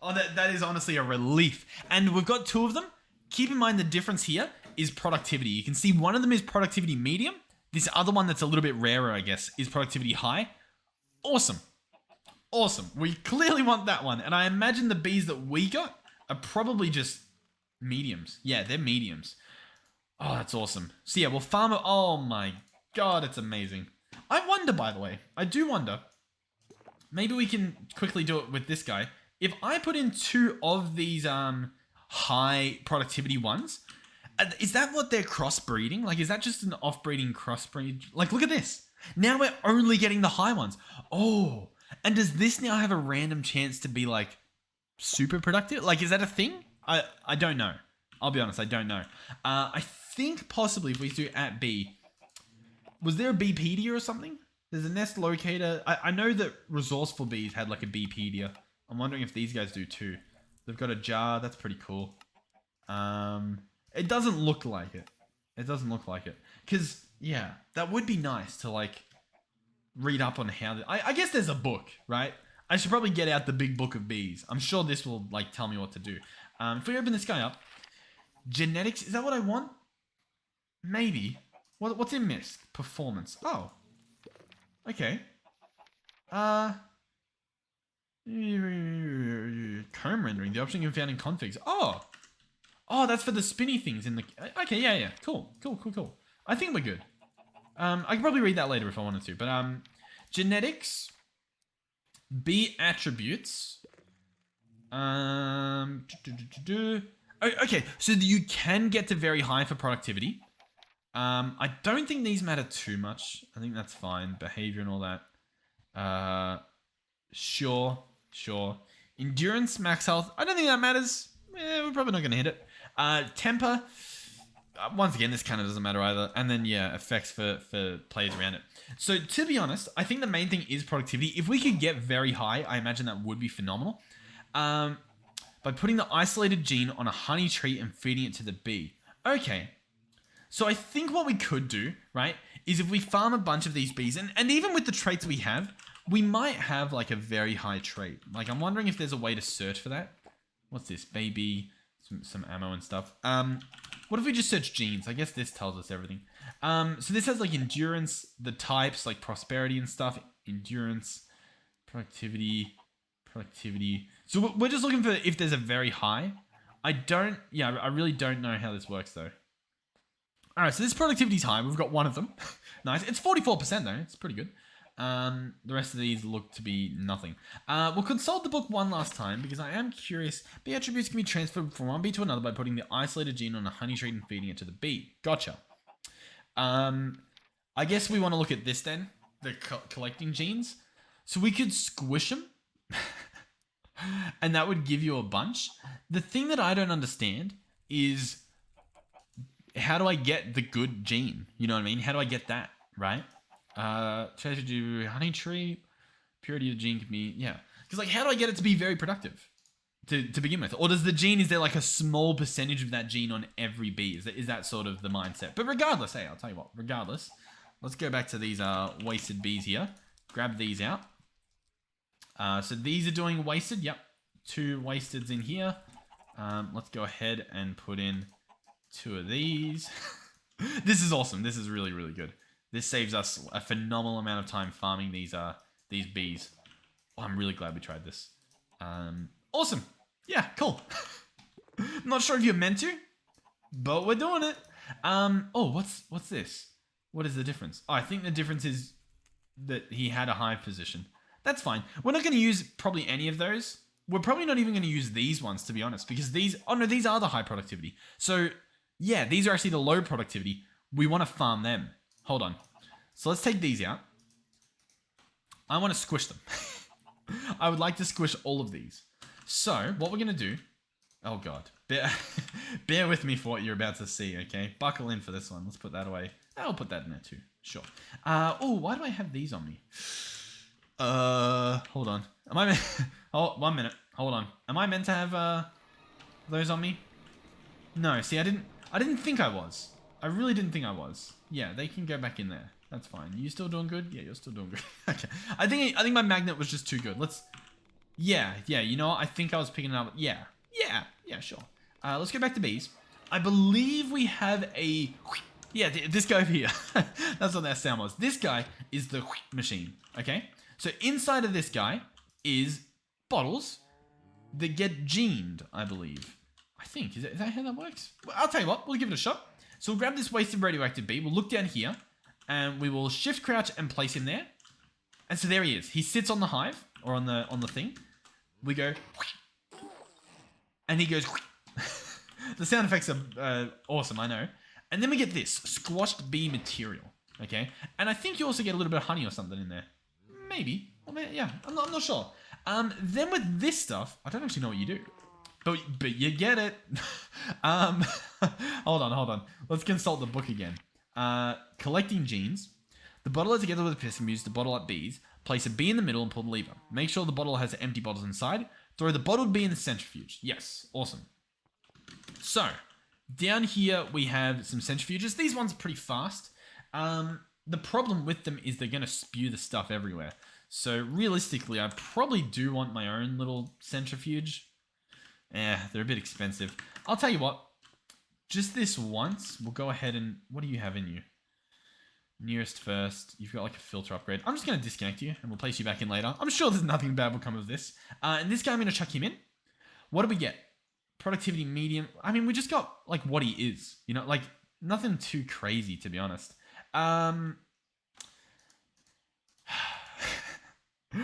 Oh, that is honestly a relief. And we've got 2 of them. Keep in mind the difference here is productivity. You can see one of them is productivity medium. This other one that's a little bit rarer, I guess, is productivity high. Awesome. Awesome. We clearly want that one. And I imagine the bees that we got are probably just mediums. Yeah, they're mediums. Oh, that's awesome. So yeah, we'll farm it. Oh my god, it's amazing. I wonder, by the way, I do wonder, maybe we can quickly do it with this guy. If I put in 2 of these high productivity ones, is that what they're crossbreeding? Like, is that just an off-breeding crossbreed? Like, look at this. Now we're only getting the high ones. Oh, and does this now have a random chance to be like super productive? Like, is that a thing? I don't know. I'll be honest, I don't know. I think possibly if we do at B, was there a Beepedia or something? There's a nest locator. I know that resourceful bees had like a Beepedia. I'm wondering if these guys do too. They've got a jar. That's pretty cool. It doesn't look like it. It doesn't look like it. Because, yeah, that would be nice to like read up on how... I guess there's a book, right? I should probably get out the big book of bees. I'm sure this will like tell me what to do. If we open this guy up, genetics, is that what I want? Maybe. What's in MISC? Performance. Oh. Okay. Comb rendering. The option can be found in configs. Oh. Oh, that's for the spinny things in the... Okay, yeah. Cool. I think we're good. I can probably read that later if I wanted to. But genetics. B attributes. Okay, so you can get to very high for productivity. I don't think these matter too much. I think that's fine. Behavior and all that. Sure. Endurance, max health. I don't think that matters. We're probably not going to hit it. Temper. once again, this kind of doesn't matter either. And then, yeah, effects for players around it. So, to be honest, I think the main thing is productivity. If we could get very high, I imagine that would be phenomenal. By putting the isolated gene on a honey tree and feeding it to the bee. Okay. So, I think what we could do, right, is if we farm a bunch of these bees, and even with the traits we have, we might have, like, a very high trait. Like, I'm wondering if there's a way to search for that. What's this? Baby, some ammo and stuff. What if we just search genes? I guess this tells us everything. So this has like endurance, the types, like prosperity and stuff. Endurance, productivity. So we're just looking for if there's a very high. I really don't know how this works though. All right, so this productivity's high. We've got one of them. Nice. It's 44% though. It's pretty good. The rest of these look to be nothing. We'll consult the book one last time because I am curious. Bee attributes can be transferred from one bee to another by putting the isolated gene on a honey tree and feeding it to the bee. Gotcha. I guess we want to look at this then, the collecting genes. So we could squish them and that would give you a bunch. The thing that I don't understand is how do I get the good gene? You know what I mean? How do I get that, right? Treasure do honey tree, purity of the gene can be, yeah. Because like, how do I get it to be very productive to begin with? Or does the gene, is there like a small percentage of that gene on every bee? Is that sort of the mindset? But regardless, hey, I'll tell you what, regardless, let's go back to these wasted bees here. Grab these out. So these are doing wasted, yep. 2 wasteds in here. Let's go ahead and put in 2 of these. This is awesome. This is really, really good. This saves us a phenomenal amount of time farming these bees. Oh, I'm really glad we tried this. Awesome. Yeah, cool. I'm not sure if you're meant to, but we're doing it. Oh, what's this? What is the difference? Oh, I think the difference is that he had a hive position. That's fine. We're not going to use probably any of those. We're probably not even going to use these ones, to be honest, because these are the high productivity. So, yeah, these are actually the low productivity. We want to farm them. Hold on. So let's take these out. I want to squish them. I would like to squish all of these. So what we're going to do... Oh, God. Bear with me for what you're about to see, okay? Buckle in for this one. Let's put that away. I'll put that in there too. Sure. Oh, why do I have these on me? Hold on. Am I... Oh, 1 minute. Hold on. Am I meant to have those on me? No, see, I didn't think I was. I really didn't think I was. Yeah, they can go back in there. That's fine. You still doing good? Yeah, you're still doing good. Okay. I think my magnet was just too good. Let's... Yeah, you know what? I think I was picking it up. Yeah, sure. Let's go back to bees. I believe we have a... Yeah, this guy over here. That's what that sound was. This guy is the machine, okay? So inside of this guy is bottles that get gened, I believe. I think. Is that how that works? Well, I'll tell you what. We'll give it a shot. So we'll grab this wasted radioactive bee. We'll look down here. And we will shift crouch and place him there. And so there he is. He sits on the hive. Or on the thing. We go... And he goes... The sound effects are awesome, I know. And then we get this. Squashed bee material. Okay? And I think you also get a little bit of honey or something in there. Maybe. Yeah. I'm not sure. Then with this stuff... I don't actually know what you do. But you get it. Hold on. Let's consult the book again. Collecting genes. The bottler together with the piston use to bottle up bees. Place a bee in the middle and pull the lever. Make sure the bottle has empty bottles inside. Throw the bottled bee in the centrifuge. Yes, awesome. So, down here we have some centrifuges. These ones are pretty fast. The problem with them is they're going to spew the stuff everywhere. So, realistically, I probably do want my own little centrifuge. They're a bit expensive. I'll tell you what. Just this once, we'll go ahead and... What do you have in you? Nearest first. You've got like a filter upgrade. I'm just going to disconnect you and we'll place you back in later. I'm sure there's nothing bad will come of this. And this guy, I'm going to chuck him in. What do we get? Productivity medium. I mean, we just got like what he is. You know, like nothing too crazy, to be honest. I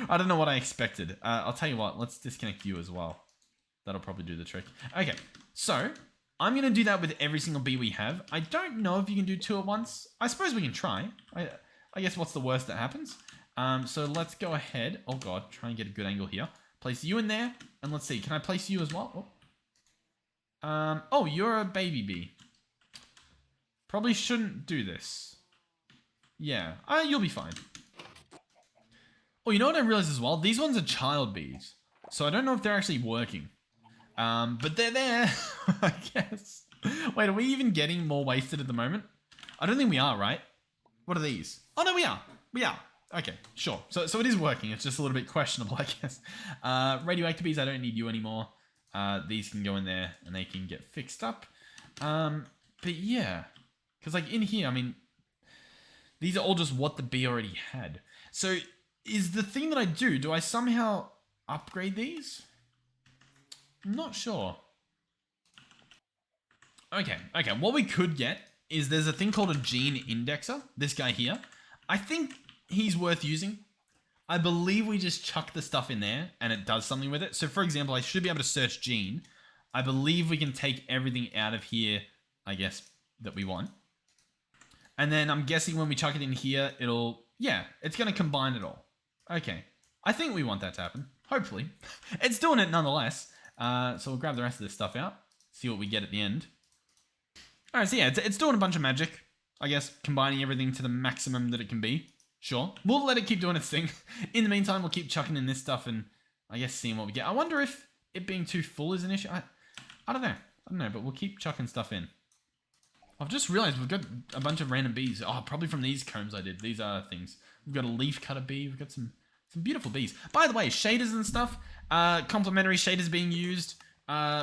don't know what I expected. I'll tell you what. Let's disconnect you as well. That'll probably do the trick. Okay, so... I'm going to do that with every single bee we have. I don't know if you can do 2 at once. I suppose we can try. I guess what's the worst that happens? So let's go ahead. Oh, God. Try and get a good angle here. Place you in there. And let's see. Can I place you as well? Oh, you're a baby bee. Probably shouldn't do this. Yeah, you'll be fine. Oh, you know what I realized as well? These ones are child bees. So I don't know if they're actually working. But they're there, I guess. Wait, are we even getting more wasted at the moment? I don't think we are, right? What are these? Oh, no, we are. We are. Okay, sure. So it is working. It's just a little bit questionable, I guess. Radioactive bees, I don't need you anymore. These can go in there and they can get fixed up. But yeah. Because like in here, I mean, these are all just what the bee already had. So is the thing that I do I somehow upgrade these? I'm not sure. Okay. What we could get is there's a thing called a gene indexer. This guy here. I think he's worth using. I believe we just chuck the stuff in there and it does something with it. So for example, I should be able to search gene. I believe we can take everything out of here, I guess, that we want. And then I'm guessing when we chuck it in here, it's going to combine it all. Okay. I think we want that to happen. Hopefully. It's doing it nonetheless. So we'll grab the rest of this stuff out. See what we get at the end. Alright, so yeah, it's doing a bunch of magic. I guess combining everything to the maximum that it can be. Sure. We'll let it keep doing its thing. In the meantime, we'll keep chucking in this stuff and I guess seeing what we get. I wonder if it being too full is an issue. I don't know, but we'll keep chucking stuff in. I've just realized we've got a bunch of random bees. Oh, probably from these combs I did. These are things. We've got a leaf cutter bee. We've got some beautiful bees. By the way, shaders and stuff. Complementary shaders being used.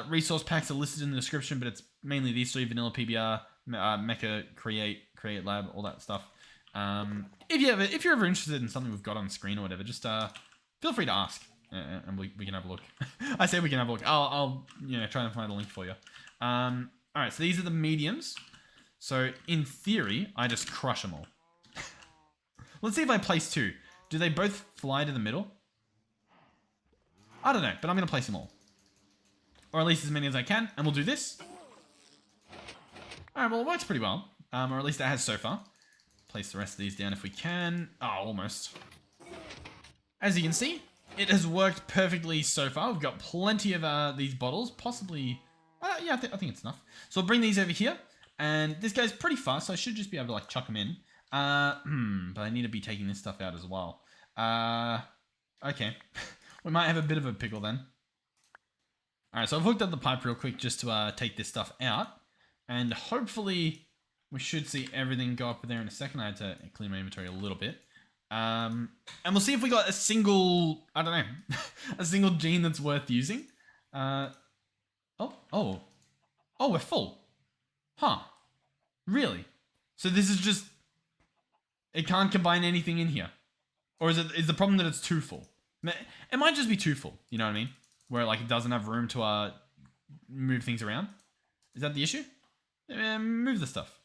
Resource packs are listed in the description, but it's mainly these three: Vanilla, PBR, Mecha, Create Lab, all that stuff. If you're ever interested in something we've got on screen or whatever, just feel free to ask, and we can have a look. I say we can have a look. I'll try and find a link for you. All right, so these are the mediums. So in theory, I just crush them all. Let's see if I place two. Do they both fly to the middle? I don't know, but I'm gonna place them all, or at least as many as I can, and we'll do this. All right, well it works pretty well, or at least it has so far. Place the rest of these down if we can. Oh, almost. As you can see, it has worked perfectly so far. We've got plenty of these bottles, possibly. Yeah, I think it's enough. So I'll bring these over here, and this guy's pretty fast, so I should just be able to like chuck them in. But I need to be taking this stuff out as well. Okay. We might have a bit of a pickle then. Alright, so I've hooked up the pipe real quick just to take this stuff out. And hopefully we should see everything go up there in a second. I had to clean my inventory a little bit. And we'll see if we got a single, I don't know, a single gene that's worth using. Oh, we're full. Huh. Really? So this is just, it can't combine anything in here. Or is the problem that it's too full? It might just be too full, you know what I mean? Where like it doesn't have room to move things around. Is that the issue? Move the stuff.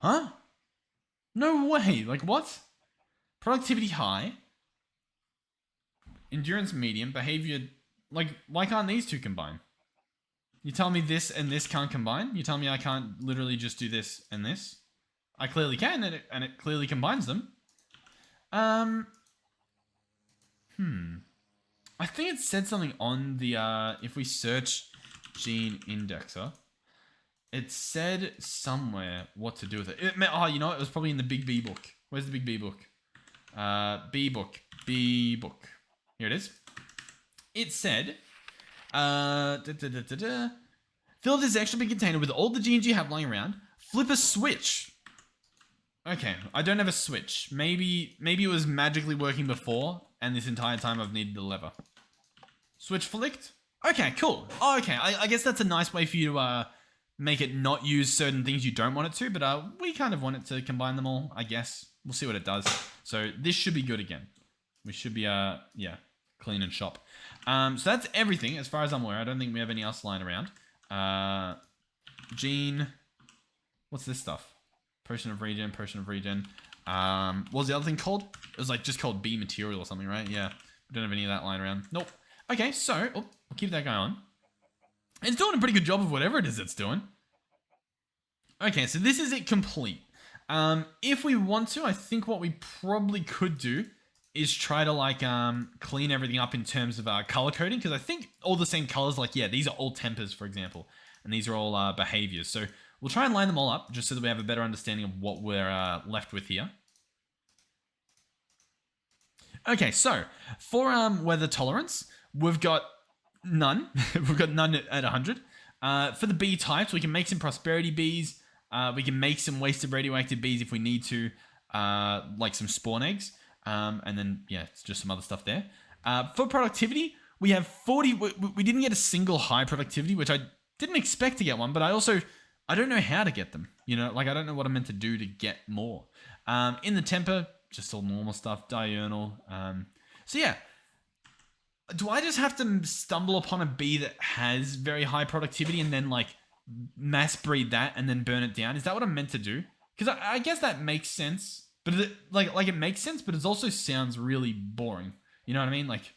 Huh? No way. Like what? Productivity high. Endurance medium. Behavior. Like, why can't these two combine? You tell me this and this can't combine? You tell me I can't literally just do this and this? I clearly can, and it clearly combines them. I think it said something on the, if we search gene indexer, it said somewhere what to do with it. You know what? It was probably in the big B book. Where's the big B book? B book. Here it is. It said, fill this extra big container with all the genes you have lying around. Flip a switch. Okay, I don't have a switch. Maybe it was magically working before, and this entire time I've needed the lever. Switch flicked? Okay, cool. Oh, okay, I guess that's a nice way for you to make it not use certain things you don't want it to, but we kind of want it to combine them all, I guess. We'll see what it does. So this should be good again. We should be, yeah, clean and shop. So that's everything, as far as I'm aware. I don't think we have any else lying around. Gene. What's this stuff? Potion of regen. What was the other thing called? It was like just called B material or something, right? Yeah. We don't have any of that lying around. Nope. Okay, so I'll keep that guy on. It's doing a pretty good job of whatever it is it's doing. Okay, so this is it complete. If we want to, I think what we probably could do is try to like clean everything up in terms of color coding, because I think all the same colors, like yeah, these are all tempers, for example, and these are all behaviors. So We'll try and line them all up just so that we have a better understanding of what we're left with here. Okay, so for weather tolerance, we've got none. We've got none at 100. For the bee types, we can make some prosperity bees. We can make some wasted radioactive bees if we need to, like some spawn eggs. And then, yeah, it's just some other stuff there. For productivity, we have 40. We didn't get a single high productivity, which I didn't expect to get one, but I don't know how to get them. You know, like I don't know what I'm meant to do to get more. In the temper, just all normal stuff, diurnal. So yeah, do I just have to stumble upon a bee that has very high productivity and then like mass breed that and then burn it down? Is that what I'm meant to do? Because I guess that makes sense, but it makes sense, but it also sounds really boring. You know what I mean? Like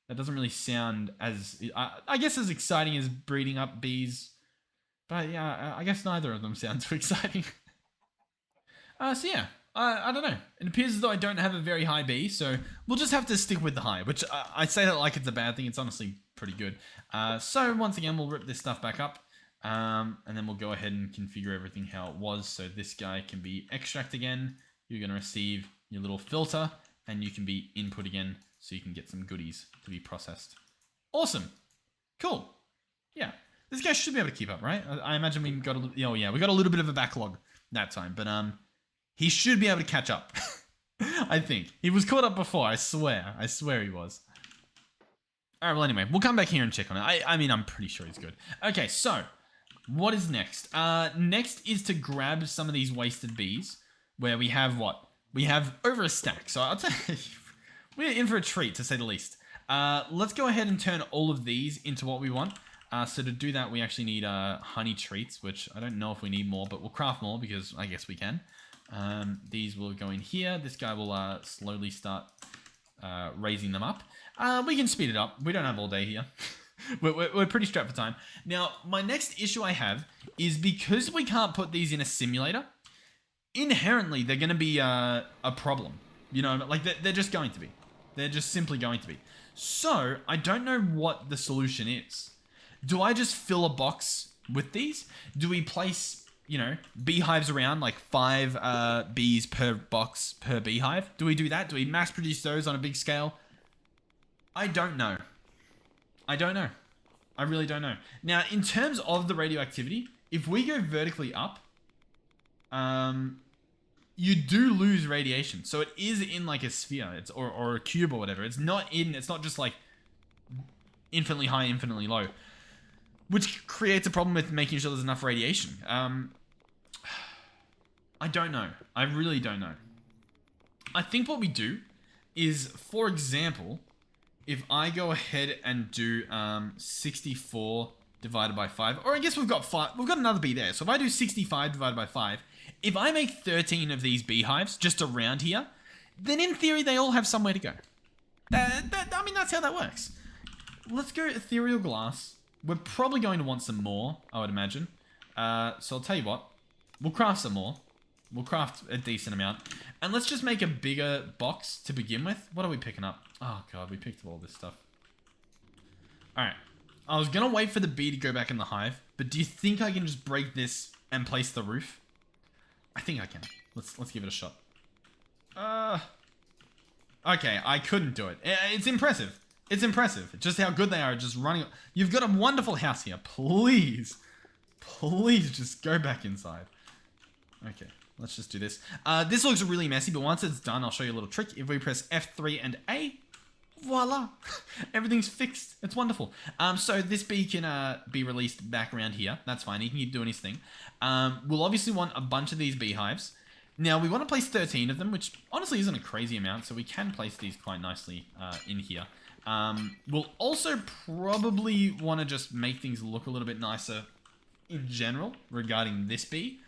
that doesn't really sound as I guess as exciting as breeding up bees, but yeah, I guess neither of them sound too exciting. So yeah. I don't know. It appears as though I don't have a very high bee, so we'll just have to stick with the high, which I say that like it's a bad thing. It's honestly pretty good. So once again, we'll rip this stuff back up, and then we'll go ahead and configure everything how it was. So this guy can be extract again. You're going to receive your little filter, and you can be input again, so you can get some goodies to be processed. Awesome. Cool. Yeah. This guy should be able to keep up, right? I imagine we got we got a little bit of a backlog that time, but he should be able to catch up. I think. He was caught up before, I swear. I swear he was. Alright, well anyway, we'll come back here and check on it. I mean, I'm pretty sure he's good. Okay, so, what is next? Next is to grab some of these wasted bees, where we have what? We have over a stack. So I'll tell you, we're in for a treat, to say the least. Let's go ahead and turn all of these into what we want. So to do that, we actually need honey treats, which I don't know if we need more, but we'll craft more because I guess we can. These will go in here. This guy will slowly start raising them up. We can speed it up. We don't have all day here. we're pretty strapped for time. Now, my next issue I have is because we can't put these in a simulator, inherently they're going to be a problem. You know, like they're just going to be. They're just simply going to be. So, I don't know what the solution is. Do I just fill a box with these? Do we place, you know, beehives around, like 5 bees per box per beehive? Do we do that? Do we mass produce those on a big scale? I don't know. I don't know. I really don't know. Now, in terms of the radioactivity, if we go vertically up, you do lose radiation. So it is in like a sphere, or a cube or whatever. It's not just like infinitely high, infinitely low, which creates a problem with making sure there's enough radiation. I don't know. I really don't know. I think what we do is, for example, if I go ahead and do 64 divided by 5, or I guess we've got another bee there. So if I do 65 divided by 5, if I make 13 of these beehives just around here, then in theory they all have somewhere to go. I mean, that's how that works. Let's go ethereal glass. We're probably going to want some more, I would imagine. So I'll tell you what. We'll craft some more. We'll craft a decent amount. And let's just make a bigger box to begin with. What are we picking up? Oh, God, we picked up all this stuff. Alright. I was going to wait for the bee to go back in the hive, but do you think I can just break this and place the roof? I think I can. Let's give it a shot. Okay, I couldn't do it. It's impressive. It's impressive. Just how good they are at just running. You've got a wonderful house here. Please. Please just go back inside. Okay, let's just do this. This looks really messy, but once it's done, I'll show you a little trick. If we press F3 and A, voila. Everything's fixed. It's wonderful. So this bee can be released back around here. That's fine. He can keep doing his thing. We'll obviously want a bunch of these beehives. Now, we want to place 13 of them, which honestly isn't a crazy amount, so we can place these quite nicely in here. We'll also probably want to just make things look a little bit nicer in general regarding this bee.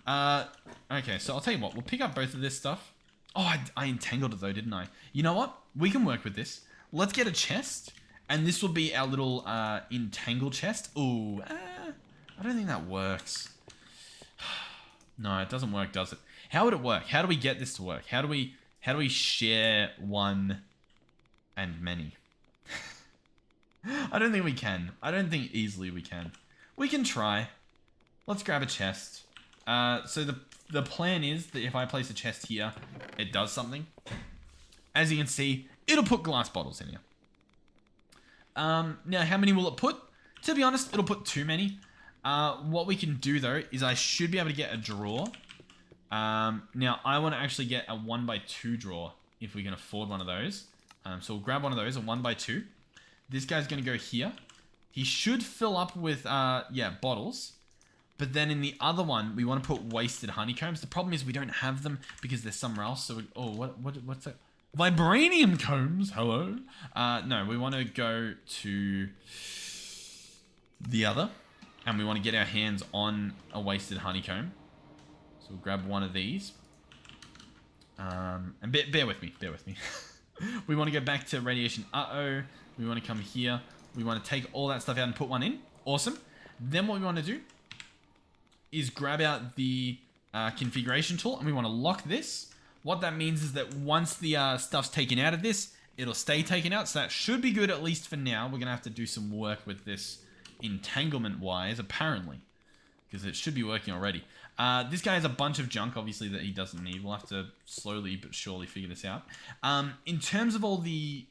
Okay, so I'll tell you what. We'll pick up both of this stuff. Oh, I entangled it though, didn't I? You know what? We can work with this. Let's get a chest, and this will be our little entangle chest. Ooh, I don't think that works. No, it doesn't work, does it? How would it work? How do we get this to work? How do we share one and many? I don't think we can. I don't think easily we can. We can try. let's grab a chest. So the plan is that if I place a chest here, it does something. As you can see, it'll put glass bottles in here. Now, how many will it put? To be honest, it'll put too many. What we can do, though, is I should be able to get a drawer. Now, I want to actually get a 1x2 drawer, if we can afford one of those. So we'll grab one of those, a 1x2. This guy's going to go here. He should fill up with, bottles. But then in the other one, we want to put wasted honeycombs. The problem is we don't have them because they're somewhere else. So, what's that? Vibranium combs, hello? No, we want to go to the other. And we want to get our hands on a wasted honeycomb. So we'll grab one of these. And bear with me, bear with me. We want to go back to radiation. Uh-oh. We want to come here. We want to take all that stuff out and put one in. Awesome. Then what we want to do is grab out the configuration tool. And we want to lock this. What that means is that once the stuff's taken out of this, it'll stay taken out. So that should be good, at least for now. We're going to have to do some work with this entanglement-wise, apparently. Because it should be working already. This guy has a bunch of junk, obviously, that he doesn't need. We'll have to slowly but surely figure this out. In terms of all the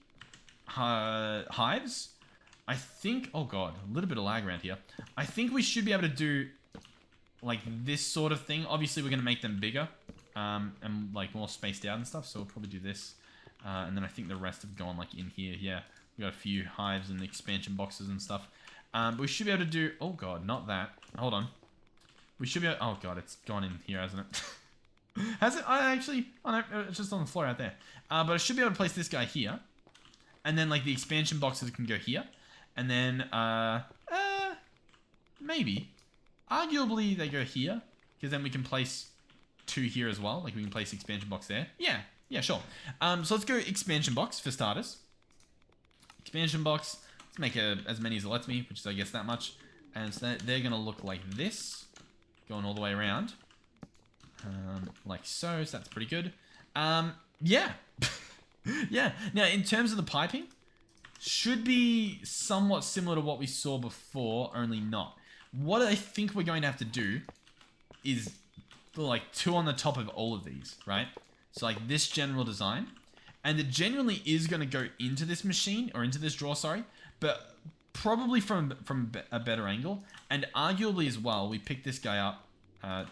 hives, I think... Oh, God. A little bit of lag around here. I think we should be able to do, like, this sort of thing. Obviously, we're going to make them bigger. And, like, more spaced out and stuff. So we'll probably do this. And then I think the rest have gone, like, in here. Yeah. We got a few hives and expansion boxes and stuff. But we should be able to do... Oh, God. Not that. Hold on. We should be able... Oh, God. It's gone in here, hasn't it? Has it? I actually... Oh, no. It's just on the floor out there. But I should be able to place this guy here. And then, like, the expansion boxes can go here. And then, maybe. Arguably, they go here. Because then we can place 2 here as well. Like, we can place expansion box there. Yeah. Yeah, sure. So let's go expansion box for starters. Expansion box. Let's make as many as it lets me, which is, I guess, that much. And so they're going to look like this. Going all the way around. Like so. So that's pretty good. Yeah. Yeah. Now, in terms of the piping, should be somewhat similar to what we saw before, only not. What I think we're going to have to do is like 2 on the top of all of these, right? So like this general design. And it genuinely is going to go into this machine, or into this drawer, sorry. But probably from a better angle. And arguably as well, we pick this guy up,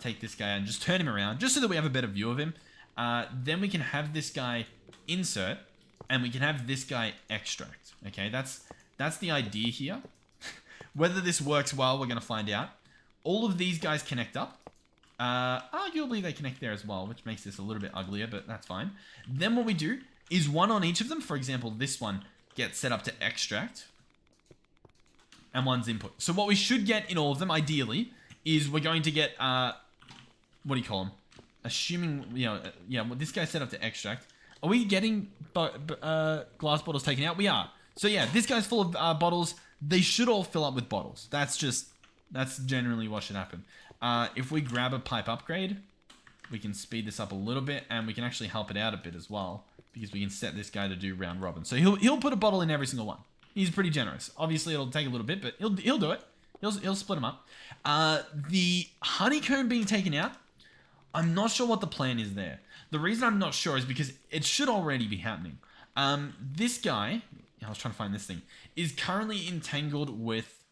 take this guy out and just turn him around, just so that we have a better view of him. Then we can have this guy insert, and we can have this guy extract. Okay, that's the idea here. Whether this works well, we're going to find out. All of these guys connect up. Arguably they connect there as well, which makes this a little bit uglier, but that's fine. Then what we do is one on each of them. For example, this one gets set up to extract, and one's input. So what we should get in all of them, ideally, is we're going to get, what do you call them? Assuming, well, this guy's set up to extract. Are we getting glass bottles taken out? We are. So yeah, this guy's full of bottles. They should all fill up with bottles. That's generally what should happen. If we grab a pipe upgrade, we can speed this up a little bit, and we can actually help it out a bit as well, because we can set this guy to do round robin. So he'll put a bottle in every single one. He's pretty generous. Obviously, it'll take a little bit, but he'll do it. He'll split them up. The honeycomb being taken out, I'm not sure what the plan is there. The reason I'm not sure is because it should already be happening. This guy, I was trying to find this thing, is currently entangled with,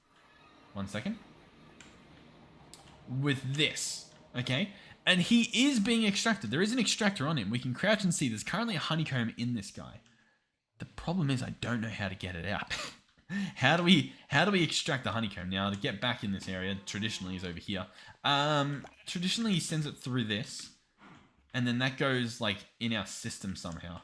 one second, with this, okay? And he is being extracted. There is an extractor on him. We can crouch and see there's currently a honeycomb in this guy. The problem is I don't know how to get it out. How do we extract the honeycomb? Now, to get back in this area, traditionally is over here. Traditionally, he sends it through this, and then that goes, like, in our system somehow.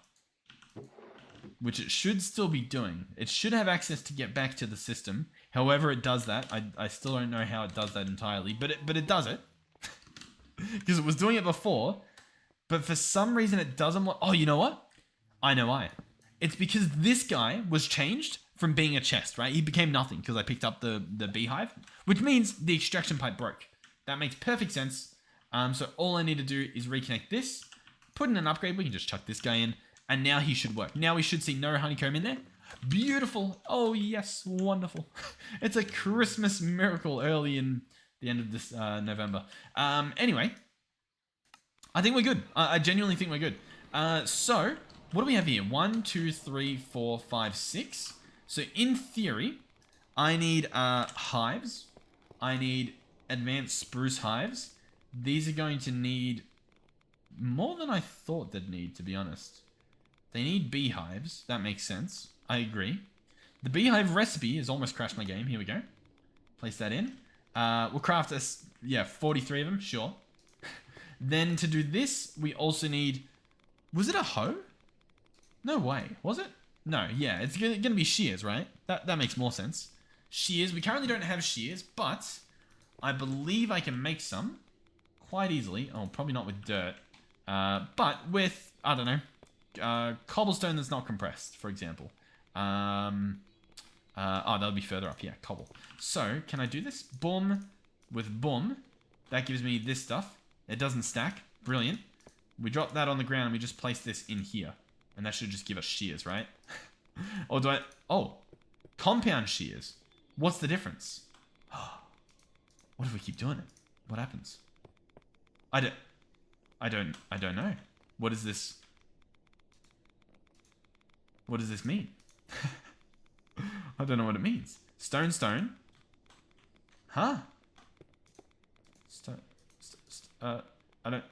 Which it should still be doing. It should have access to get back to the system. However it does that, I still don't know how it does that entirely, but it does it. Because it was doing it before, but for some reason it doesn't want... Oh, you know what? I know why. It's because this guy was changed from being a chest, right? He became nothing because I picked up the beehive, which means the extraction pipe broke. That makes perfect sense. So all I need to do is reconnect this, put in an upgrade. We can just chuck this guy in, and now he should work. Now we should see no honeycomb in there. Beautiful. Oh, yes. Wonderful. It's a Christmas miracle early in the end of this November. Anyway, I think we're good. I genuinely think we're good. So, what do we have here? 1, 2, 3, 4, 5, 6. So, in theory, I need hives. I need advanced spruce hives. These are going to need more than I thought they'd need, to be honest. They need beehives. That makes sense. I agree. The beehive recipe has almost crashed my game. Here we go. Place that in. We'll craft us, 43 of them, sure. Then to do this, we also need... Was it a hoe? No way. Was it? No, yeah. It's going to be shears, right? That makes more sense. Shears. We currently don't have shears, but I believe I can make some quite easily. Oh, probably not with dirt. But with, I don't know, cobblestone that's not compressed, for example. Oh, that'll be further up. Yeah, cobble. So, can I do this? Boom with boom. That gives me this stuff. It doesn't stack. Brilliant. We drop that on the ground and we just place this in here. And that should just give us shears, right? Or do I... Oh, compound shears. What's the difference? What if we keep doing it? What happens? I don't know. What is this? What does this mean? I don't know what it means. Stone, stone. Huh? I don't...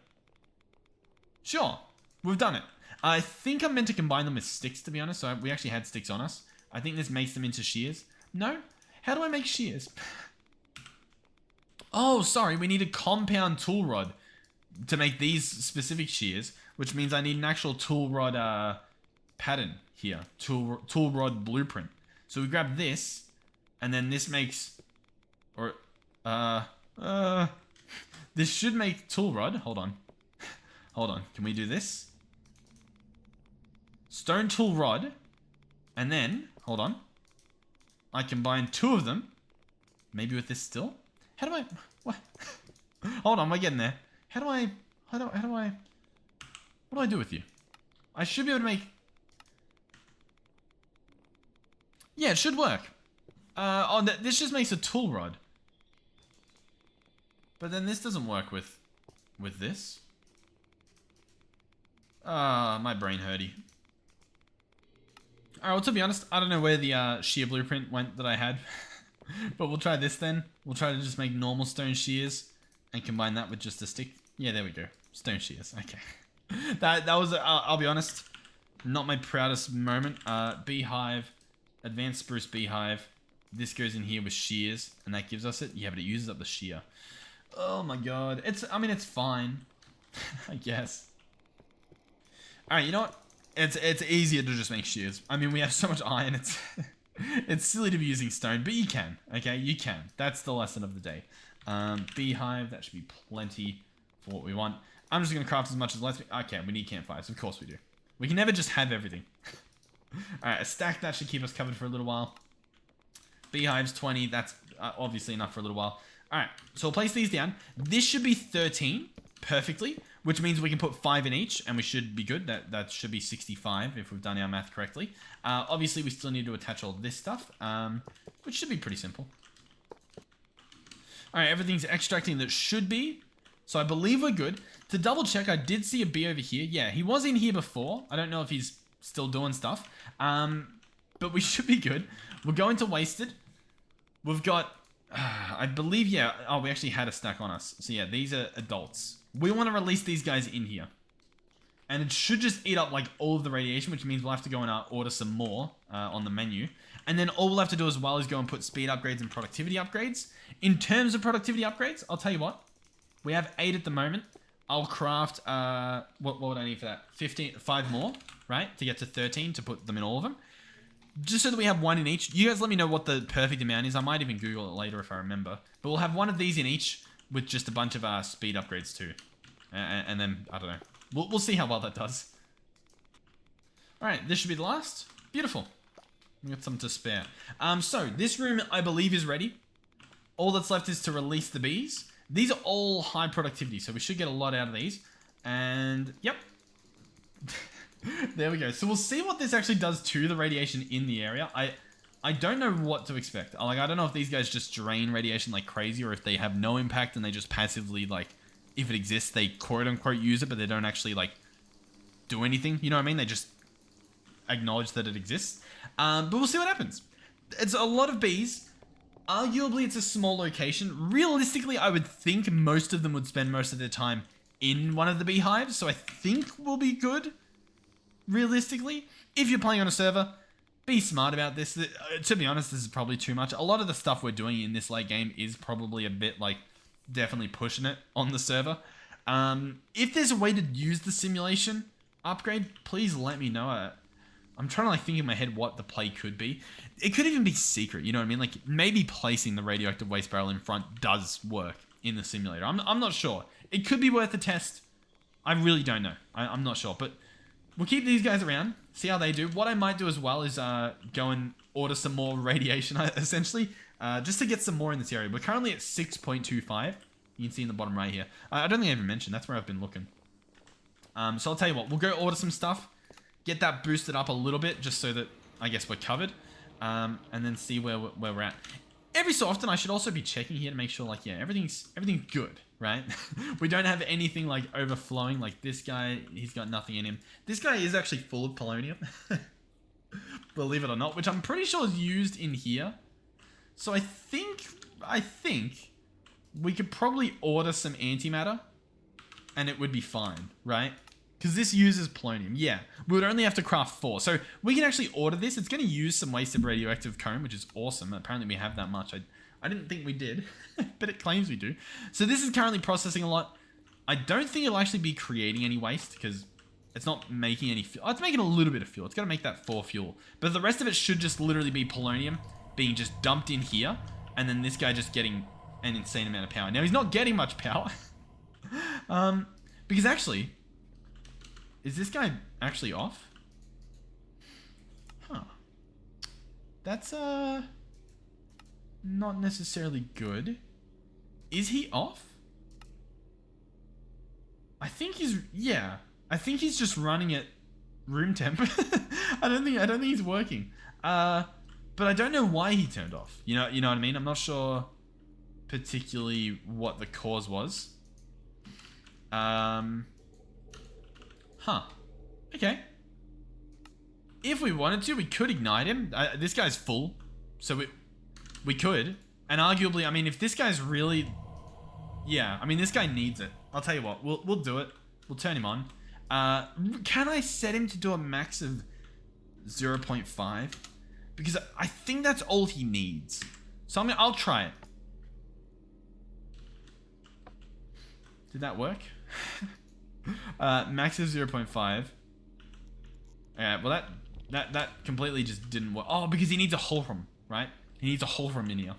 Sure. We've done it. I think I'm meant to combine them with sticks, to be honest. So we actually had sticks on us. I think this makes them into shears. No? How do I make shears? Oh, sorry. We need a compound tool rod to make these specific shears, which means I need an actual tool rod pattern here. Tool rod blueprint. So we grab this, and then this makes... Or... This should make tool rod. Hold on. Hold on. Can we do this? Stone tool rod. And then, hold on. I combine two of them. Maybe with this still? How do I... What? Hold on, we're getting there. How do I... What do I do with you? I should be able to make... Yeah, it should work. This just makes a tool rod. But then this doesn't work with this. My brain hurty. Alright, well, to be honest, I don't know where the shear blueprint went that I had. But we'll try this then. We'll try to just make normal stone shears and combine that with just a stick. Yeah, there we go. Stone shears. Okay. that was, I'll be honest, not my proudest moment. Beehive, advanced spruce beehive. This goes in here with shears, and that gives us it. Yeah, but it uses up the shear. Oh my god. I mean, it's fine. I guess. Alright, you know what? It's easier to just make shears. I mean, we have so much iron, it's silly to be using stone, but you can, okay? You can. That's the lesson of the day. Beehive, that should be plenty for what we want. I'm just going to craft as much as lets me... Okay, we need campfires. Of course we do. We can never just have everything. Alright, a stack, that should keep us covered for a little while. Beehives, 20. That's obviously enough for a little while. Alright, so we'll place these down. This should be 13 perfectly, which means we can put 5 in each, and we should be good. That should be 65 if we've done our math correctly. Obviously, we still need to attach all this stuff, which should be pretty simple. Alright, everything's extracting that should be. So I believe we're good. To double check, I did see a bee over here. Yeah, he was in here before. I don't know if he's still doing stuff. But we should be good. We're going to wasted. We've got... I believe, yeah. Oh, we actually had a stack on us. So yeah, these are adults. We want to release these guys in here. And it should just eat up like all of the radiation, which means we'll have to go and order some more on the menu. And then all we'll have to do as well is go and put speed upgrades and productivity upgrades. In terms of productivity upgrades, I'll tell you what. We have 8 at the moment. I'll craft, what would I need for that? 5 more, right? To get to 13 to put them in all of them. Just so that we have 1 in each. You guys let me know what the perfect amount is. I might even Google it later if I remember. But we'll have 1 of these in each with just a bunch of speed upgrades too. And then, I don't know. We'll see how well that does. Alright, this should be the last. Beautiful. We got some to spare. So, this room, I believe, is ready. All that's left is to release the bees. These are all high productivity, so we should get a lot out of these. And, yep. There we go. So we'll see what this actually does to the radiation in the area. I don't know what to expect. Like, I don't know if these guys just drain radiation like crazy, or if they have no impact and they just passively, like, if it exists, they quote-unquote use it, but they don't actually, like, do anything. You know what I mean? They just acknowledge that it exists. But we'll see what happens. It's a lot of bees. Arguably, it's a small location. Realistically, I would think most of them would spend most of their time in one of the beehives, so I think we'll be good. Realistically, if you're playing on a server, be smart about this. To be honest, this is probably too much. A lot of the stuff we're doing in this late game is probably a bit, like, definitely pushing it on the server. If there's a way to use the simulation upgrade, please let me know. I'm trying to, like, think in my head what the play could be. It could even be secret, you know what I mean? Like, maybe placing the radioactive waste barrel in front does work in the simulator. I'm not sure. It could be worth a test. I really don't know. I'm not sure, but we'll keep these guys around, see how they do. What I might do as well is go and order some more radiation, essentially, just to get some more in this area. We're currently at 6.25. You can see in the bottom right here. I don't think I even mentioned. That's where I've been looking. So I'll tell you what. We'll go order some stuff, get that boosted up a little bit, just so that I guess we're covered, and then see where we're at. Every so often, I should also be checking here to make sure, like, yeah, everything's good, right? We don't have anything, like, overflowing. Like, this guy, he's got nothing in him. This guy is actually full of polonium, believe it or not, which I'm pretty sure is used in here. So I think we could probably order some antimatter, and it would be fine, right? Because this uses polonium. Yeah, we would only have to craft 4. So we can actually order this. It's going to use some wasted radioactive cone, which is awesome. Apparently we have that much. I didn't think we did, but it claims we do. So this is currently processing a lot. I don't think it'll actually be creating any waste because it's not making any fuel. Oh, it's making a little bit of fuel. It's going to make that 4 fuel. But the rest of it should just literally be polonium being just dumped in here. And then this guy just getting an insane amount of power. Now, he's not getting much power. Because actually... Is this guy actually off? Huh. That's, not necessarily good. Is he off? I think he's, yeah. I think he's just running at room temp. I don't think he's working. But I don't know why he turned off. You know what I mean? I'm not sure particularly what the cause was. Huh. Okay. If we wanted to, we could ignite him. This guy's full. So we could. And arguably, I mean, if this guy's really... Yeah, I mean, this guy needs it. I'll tell you what. We'll do it. We'll turn him on. Can I set him to do a max of 0.5? Because I think that's all he needs. So I'll try it. Did that work? Max is 0.5. Alright, well that completely just didn't work. Oh, because he needs a Holfram, right? He needs a Holfram in here.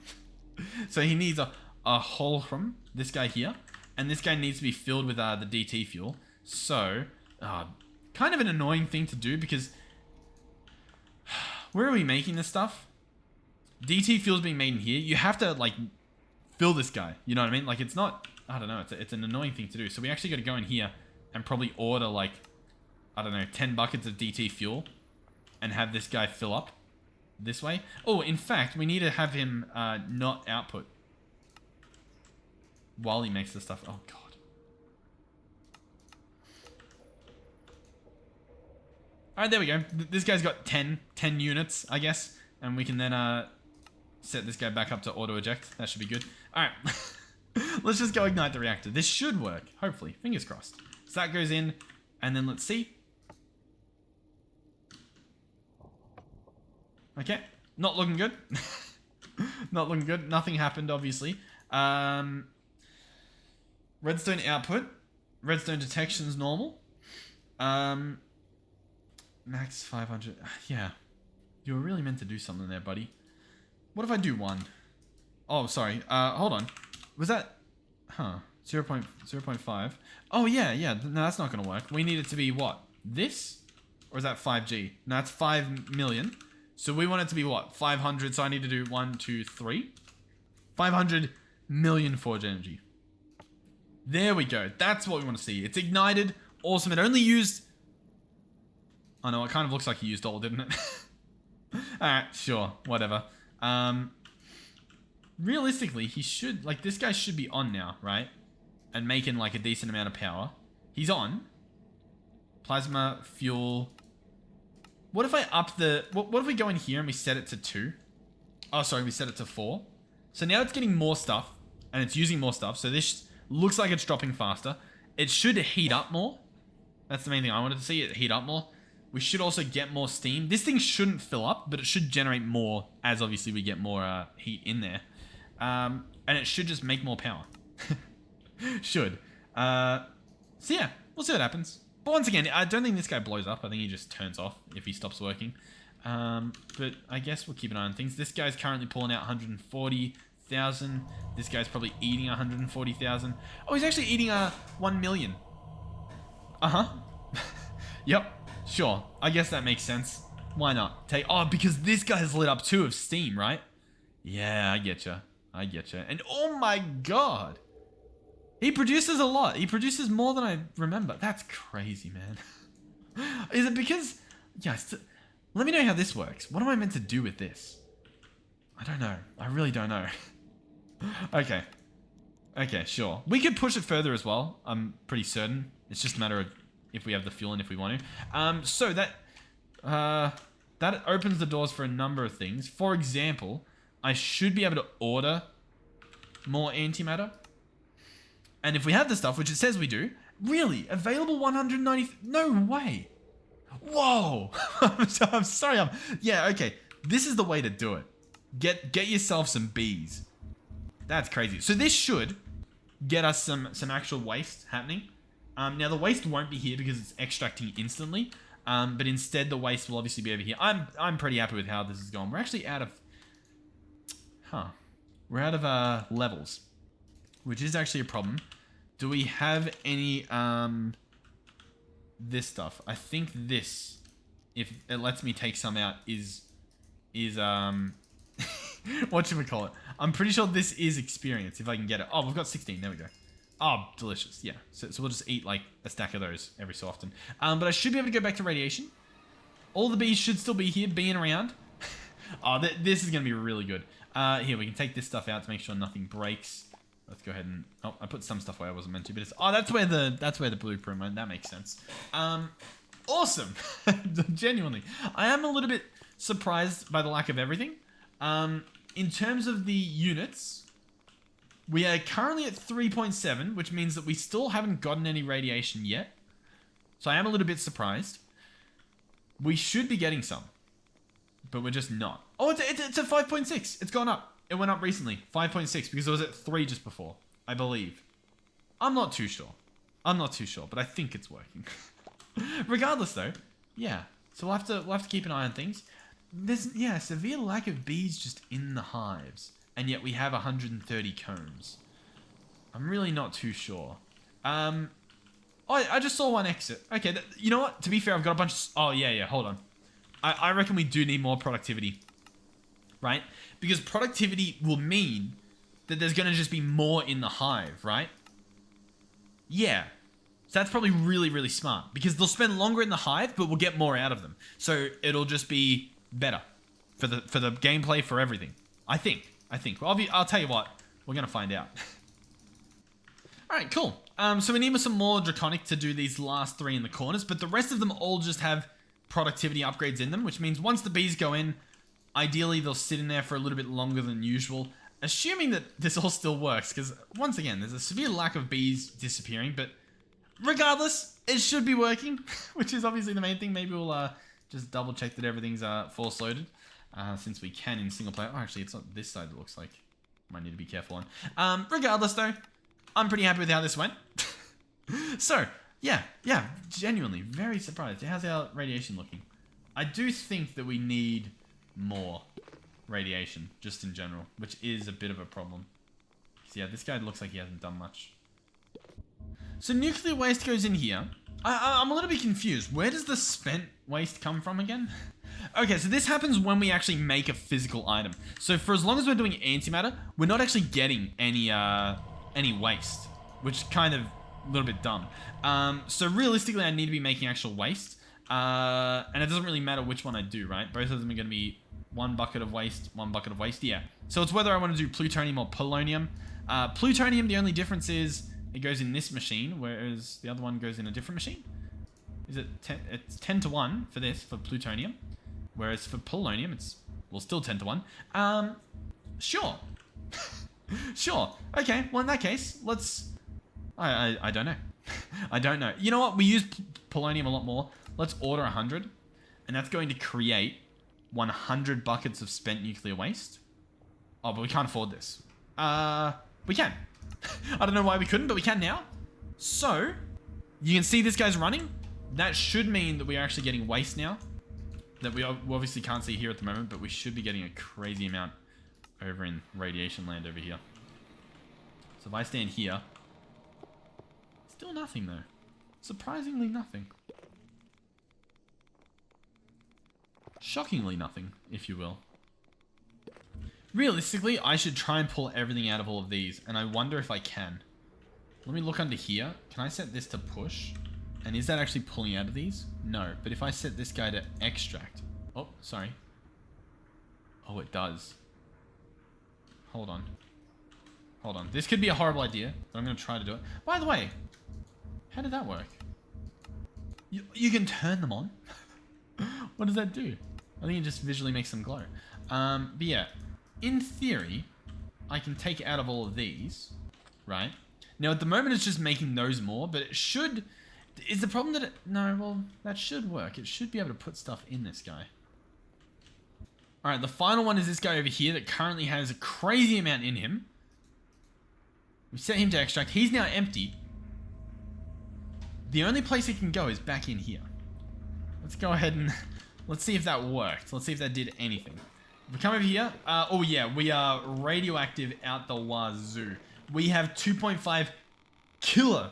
So he needs a Holfram, this guy here. And this guy needs to be filled with the DT fuel. So, kind of an annoying thing to do because... Where are we making this stuff? DT fuel's being made in here. You have to, like, fill this guy. You know what I mean? Like, it's not... I don't know. It's an annoying thing to do. So we actually got to go in here and probably order, like, I don't know, 10 buckets of DT fuel and have this guy fill up this way. Oh, in fact, we need to have him not output while he makes the stuff. Oh, God. All right, there we go. This guy's got 10 units, I guess. And we can then set this guy back up to auto-eject. That should be good. All right. Let's just go ignite the reactor. This should work, hopefully. Fingers crossed. So that goes in, and then let's see. Okay, not looking good. Not looking good. Nothing happened, obviously. Redstone output. Redstone detection's normal. Max 500. Yeah. You were really meant to do something there, buddy. What if I do 1? Oh, sorry. Hold on. Was that... Huh. 0.5. Oh, yeah. No, that's not going to work. We need it to be what? This? Or is that 5G? No, that's 5 million. So we want it to be what? 500. So I need to do 1, 2, 3. 500 million forge energy. There we go. That's what we want to see. It's ignited. Awesome. It only used... Oh, no. It kind of looks like he used all, didn't it? Alright, sure, whatever. Realistically, he should, like, this guy should be on now, right? And making, like, a decent amount of power. He's on. Plasma, fuel. What if I up the... What if we go in here and we set it to 2? Oh, sorry, we set it to 4. So now it's getting more stuff. And it's using more stuff. So this looks like it's dropping faster. It should heat up more. That's the main thing I wanted to see, it heat up more. We should also get more steam. This thing shouldn't fill up, but it should generate more as obviously we get more heat in there. And it should just make more power. Should. So yeah, we'll see what happens. But once again, I don't think this guy blows up. I think he just turns off if he stops working. But I guess we'll keep an eye on things. This guy's currently pulling out 140,000. This guy's probably eating 140,000. Oh, he's actually eating 1 million. Uh-huh. Yep. Sure. I guess that makes sense. Why not? Oh, because this guy's lit up too of steam, right? Yeah, I getcha. I getcha. And oh my god. He produces a lot. He produces more than I remember. That's crazy, man. Is it because... Yeah, let me know how this works. What am I meant to do with this? I don't know. I really don't know. Okay. Okay, sure. We could push it further as well. I'm pretty certain. It's just a matter of if we have the fuel and if we want to. So that opens the doors for a number of things. For example, I should be able to order more antimatter. And if we have the stuff, which it says we do, really, available 190... No way. Whoa. I'm sorry. Yeah, okay. This is the way to do it. Get yourself some bees. That's crazy. So this should get us some actual waste happening. Now, the waste won't be here because it's extracting instantly. But instead, the waste will obviously be over here. I'm pretty happy with how this is going. We're actually out of... We're out of levels, which is actually a problem. Do we have any this stuff? I think this, if it lets me take some out, is whatchamacallit? I'm pretty sure this is experience if I can get it. Oh, we've got 16. There we go. Oh, delicious. Yeah. So we'll just eat like a stack of those every so often. But I should be able to go back to radiation. All the bees should still be here, being around. Oh, this is going to be really good. Here, we can take this stuff out to make sure nothing breaks. Let's go ahead and... Oh, I put some stuff where I wasn't meant to, but it's... Oh, that's where the blueprint went. That makes sense. Awesome. Genuinely. I am a little bit surprised by the lack of everything. In terms of the units, we are currently at 3.7, which means that we still haven't gotten any radiation yet. So I am a little bit surprised. We should be getting some, but we're just not. Oh, it's a 5.6. It's gone up. It went up recently. 5.6 because it was at 3 just before, I believe. I'm not too sure. But I think it's working. Regardless, though, yeah. So we'll have to keep an eye on things. There's a severe lack of bees just in the hives, and yet we have 130 combs. I'm really not too sure. Oh, I just saw one exit. Okay, you know what? To be fair, I've got a bunch of... Oh, yeah, hold on. I reckon we do need more productivity. Right? Because productivity will mean that there's going to just be more in the hive, right? Yeah. So that's probably really, really smart. Because they'll spend longer in the hive, but we'll get more out of them. So it'll just be better for the gameplay, for everything. I think. Well, I'll tell you what. We're going to find out. Alright, cool. So we need some more Draconic to do these last 3 in the corners, but the rest of them all just have productivity upgrades in them, which means once the bees go in, ideally they'll sit in there for a little bit longer than usual, assuming that this all still works, because once again, there's a severe lack of bees disappearing, but regardless, it should be working, which is obviously the main thing. Maybe we'll just double check that everything's force loaded, since we can in single player. Oh, actually, it's not this side, it looks like. Might need to be careful on. Regardless though, I'm pretty happy with how this went. So, yeah, genuinely, very surprised. How's our radiation looking? I do think that we need more radiation, just in general, which is a bit of a problem. So yeah, this guy looks like he hasn't done much. So nuclear waste goes in here. I'm a little bit confused. Where does the spent waste come from again? Okay, so this happens when we actually make a physical item. So for as long as we're doing antimatter, we're not actually getting any waste, which is kind of a little bit dumb. So realistically, I need to be making actual waste. And it doesn't really matter which one I do, right? Both of them are going to be 1 bucket of waste, 1 bucket of waste. Yeah. So it's whether I want to do plutonium or polonium. Plutonium, the only difference is it goes in this machine, whereas the other one goes in a different machine. Is it 10? It's 10 to 1 for this, for plutonium. Whereas for polonium, it's, well, still 10 to 1. Sure. Sure. Okay, well, in that case, let's... I don't know. I don't know. You know what? We use polonium a lot more. Let's order 100. And that's going to create 100 buckets of spent nuclear waste. Oh, but we can't afford this. We can. I don't know why we couldn't, but we can now. So, you can see this guy's running. That should mean that we are actually getting waste now. That we obviously can't see here at the moment, but we should be getting a crazy amount over in radiation land over here. So if I stand here, still nothing though. Surprisingly nothing. Shockingly nothing, if you will. Realistically, I should try and pull everything out of all of these, and I wonder if I can. Let me look under here. Can I set this to push? And is that actually pulling out of these? No, but if I set this guy to extract... Oh, sorry. Oh, it does. Hold on. Hold on. This could be a horrible idea, but I'm going to try to do it. By the way, how did that work? You can turn them on? What does that do? I think it just visually makes them glow. But yeah, in theory, I can take out of all of these, right? Now, at the moment, it's just making those more, but it should... Is the problem that it... No, well, that should work. It should be able to put stuff in this guy. Alright, the final one is this guy over here that currently has a crazy amount in him. We set him to extract. He's now empty. The only place he can go is back in here. Let's go ahead and... Let's see if that worked. Let's see if that did anything. If we come over here... oh yeah, we are radioactive out the wazoo. We have 2.5 killer...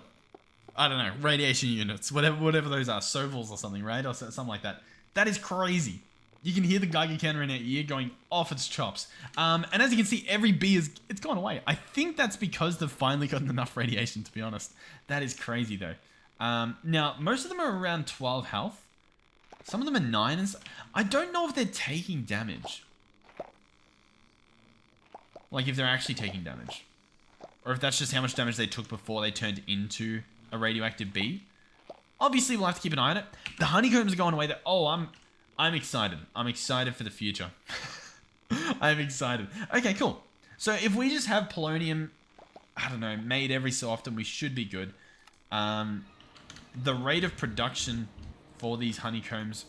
I don't know, radiation units, whatever those are, Sovals or something, right? Or something like that. That is crazy. You can hear the Geiger counter in our ear going off its chops. And as you can see, every bee it's gone away. I think that's because they've finally gotten enough radiation, to be honest. That is crazy, though. Now, most of them are around 12 health. Some of them are 9. And I don't know if they're taking damage. Like, if they're actually taking damage. Or if that's just how much damage they took before they turned into a radioactive bee. Obviously, we'll have to keep an eye on it. The honeycombs are going away. Oh, I'm excited. I'm excited for the future. I'm excited. Okay, cool. So if we just have polonium, I don't know, made every so often, we should be good. The rate of production for these honeycombs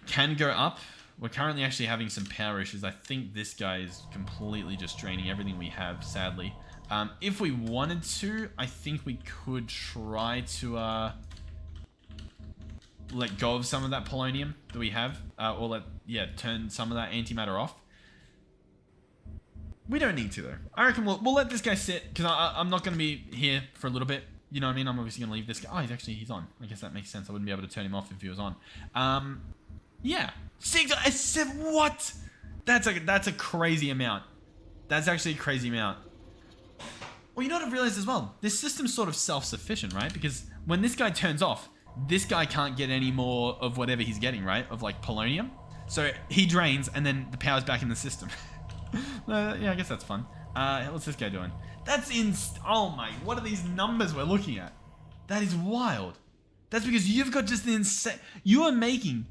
can go up. We're currently actually having some power issues. I think this guy is completely just draining everything we have, sadly. If we wanted to, I think we could try to let go of some of that polonium that we have, or turn some of that antimatter off. We don't need to though. I reckon we'll let this guy sit because I'm not going to be here for a little bit. You know what I mean? I'm obviously going to leave this guy. Oh, he's on. I guess that makes sense. I wouldn't be able to turn him off if he was on. Yeah, 7. What? That's a crazy amount. That's actually a crazy amount. Well, you know what I've realized as well? This system's sort of self-sufficient, right? Because when this guy turns off, this guy can't get any more of whatever he's getting, right? Of like polonium. So he drains and then the power's back in the system. Yeah, I guess that's fun. What's this guy doing? That's oh my, what are these numbers we're looking at? That is wild. That's because you've got just the insane... You are making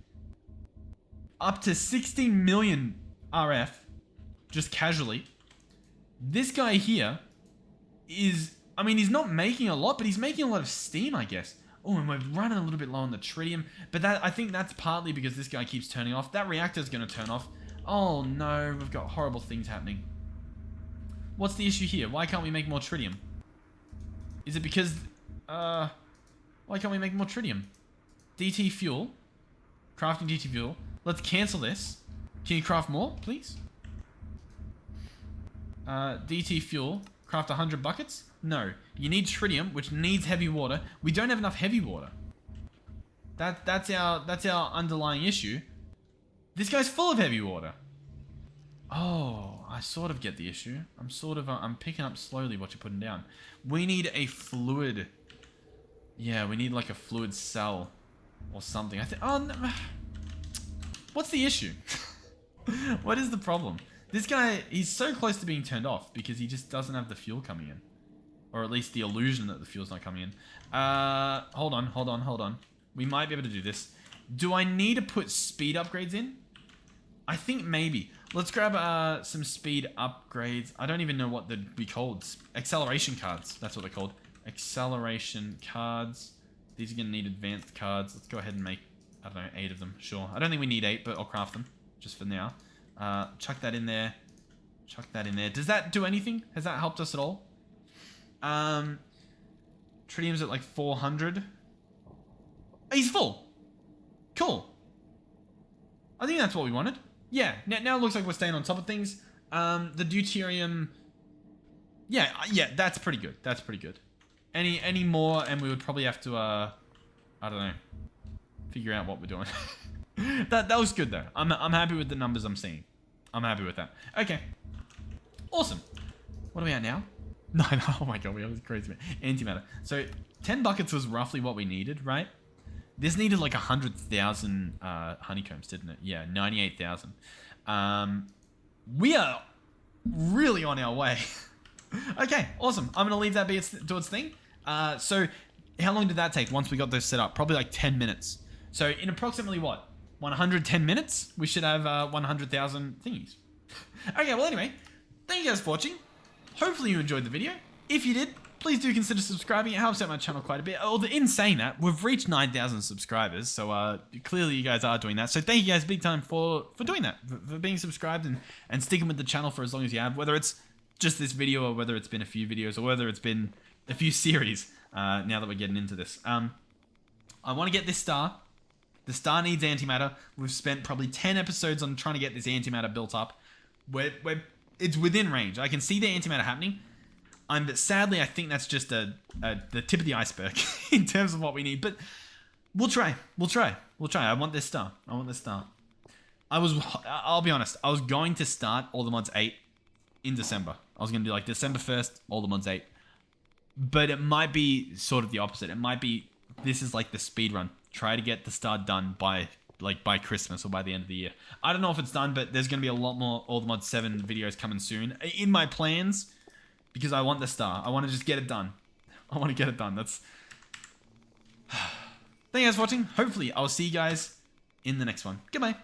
up to 16 million RF just casually. This guy here is... I mean, he's not making a lot, but he's making a lot of steam, I guess. Oh, and we're running a little bit low on the tritium. But I think that's partly because this guy keeps turning off. That reactor's going to turn off. Oh no, we've got horrible things happening. What's the issue here? Why can't we make more tritium? Is it because... why can't we make more tritium? DT fuel. Crafting DT fuel. Let's cancel this. Can you craft more, please? DT fuel. Craft 100 buckets? No. You need tritium, which needs heavy water. We don't have enough heavy water. That's our underlying issue. This guy's full of heavy water. Oh, I sort of get the issue. I'm picking up slowly what you're putting down. We need a fluid. Yeah, we need like a fluid cell. Or something. I think. Oh, no. What's the issue? What is the problem? This guy, he's so close to being turned off because he just doesn't have the fuel coming in. Or at least the illusion that the fuel's not coming in. Hold on. We might be able to do this. Do I need to put speed upgrades in? I think maybe. Let's grab some speed upgrades. I don't even know what they'd be called. Acceleration cards. That's what they're called. Acceleration cards. These are going to need advanced cards. Let's go ahead and make, I don't know, 8 of them. Sure. I don't think we need 8, but I'll craft them just for now. Chuck that in there. Chuck that in there. Does that do anything? Has that helped us at all? Tritium's at like 400. He's full. Cool. I think that's what we wanted. Yeah, now it looks like we're staying on top of things. The deuterium... Yeah, that's pretty good. That's pretty good. Any more, and we would probably have to, I don't know, figure out what we're doing. that was good, though. I'm happy with the numbers I'm seeing. I'm happy with that. Okay. Awesome. What are we at now? No, oh my god, we have this crazy antimatter. So, 10 buckets was roughly what we needed, right? This needed like 100,000 honeycombs, didn't it? Yeah, 98,000. We are really on our way. Okay, awesome. I'm going to leave that be do its thing. So, how long did that take once we got those set up? Probably like 10 minutes. So, in approximately what? 110 minutes? We should have 100,000 thingies. Okay, well anyway, thank you guys for watching. Hopefully you enjoyed the video. If you did, please do consider subscribing. It helps out my channel quite a bit. In saying that, we've reached 9,000 subscribers, so clearly you guys are doing that. So thank you guys big time for doing that, for being subscribed and sticking with the channel for as long as you have, whether it's just this video or whether it's been a few videos or whether it's been a few series now that we're getting into this. I want to get this star. The star needs antimatter. We've spent probably 10 episodes on trying to get this antimatter built up. It's within range. I can see the antimatter happening. But sadly, I think that's just the tip of the iceberg in terms of what we need. But we'll try. I want this star. I'll be honest. I was going to start All the Mods 8 in December. I was going to do like December 1st, All the Mods 8. But it might be sort of the opposite. It might be, this is like the speed run. Try to get the star done by Christmas or by the end of the year. I don't know if it's done, but there's going to be a lot more All the Mods 7 videos coming soon. In my plans, because I want the star. I want to just get it done. That's... Thank you guys for watching. Hopefully, I'll see you guys in the next one. Goodbye.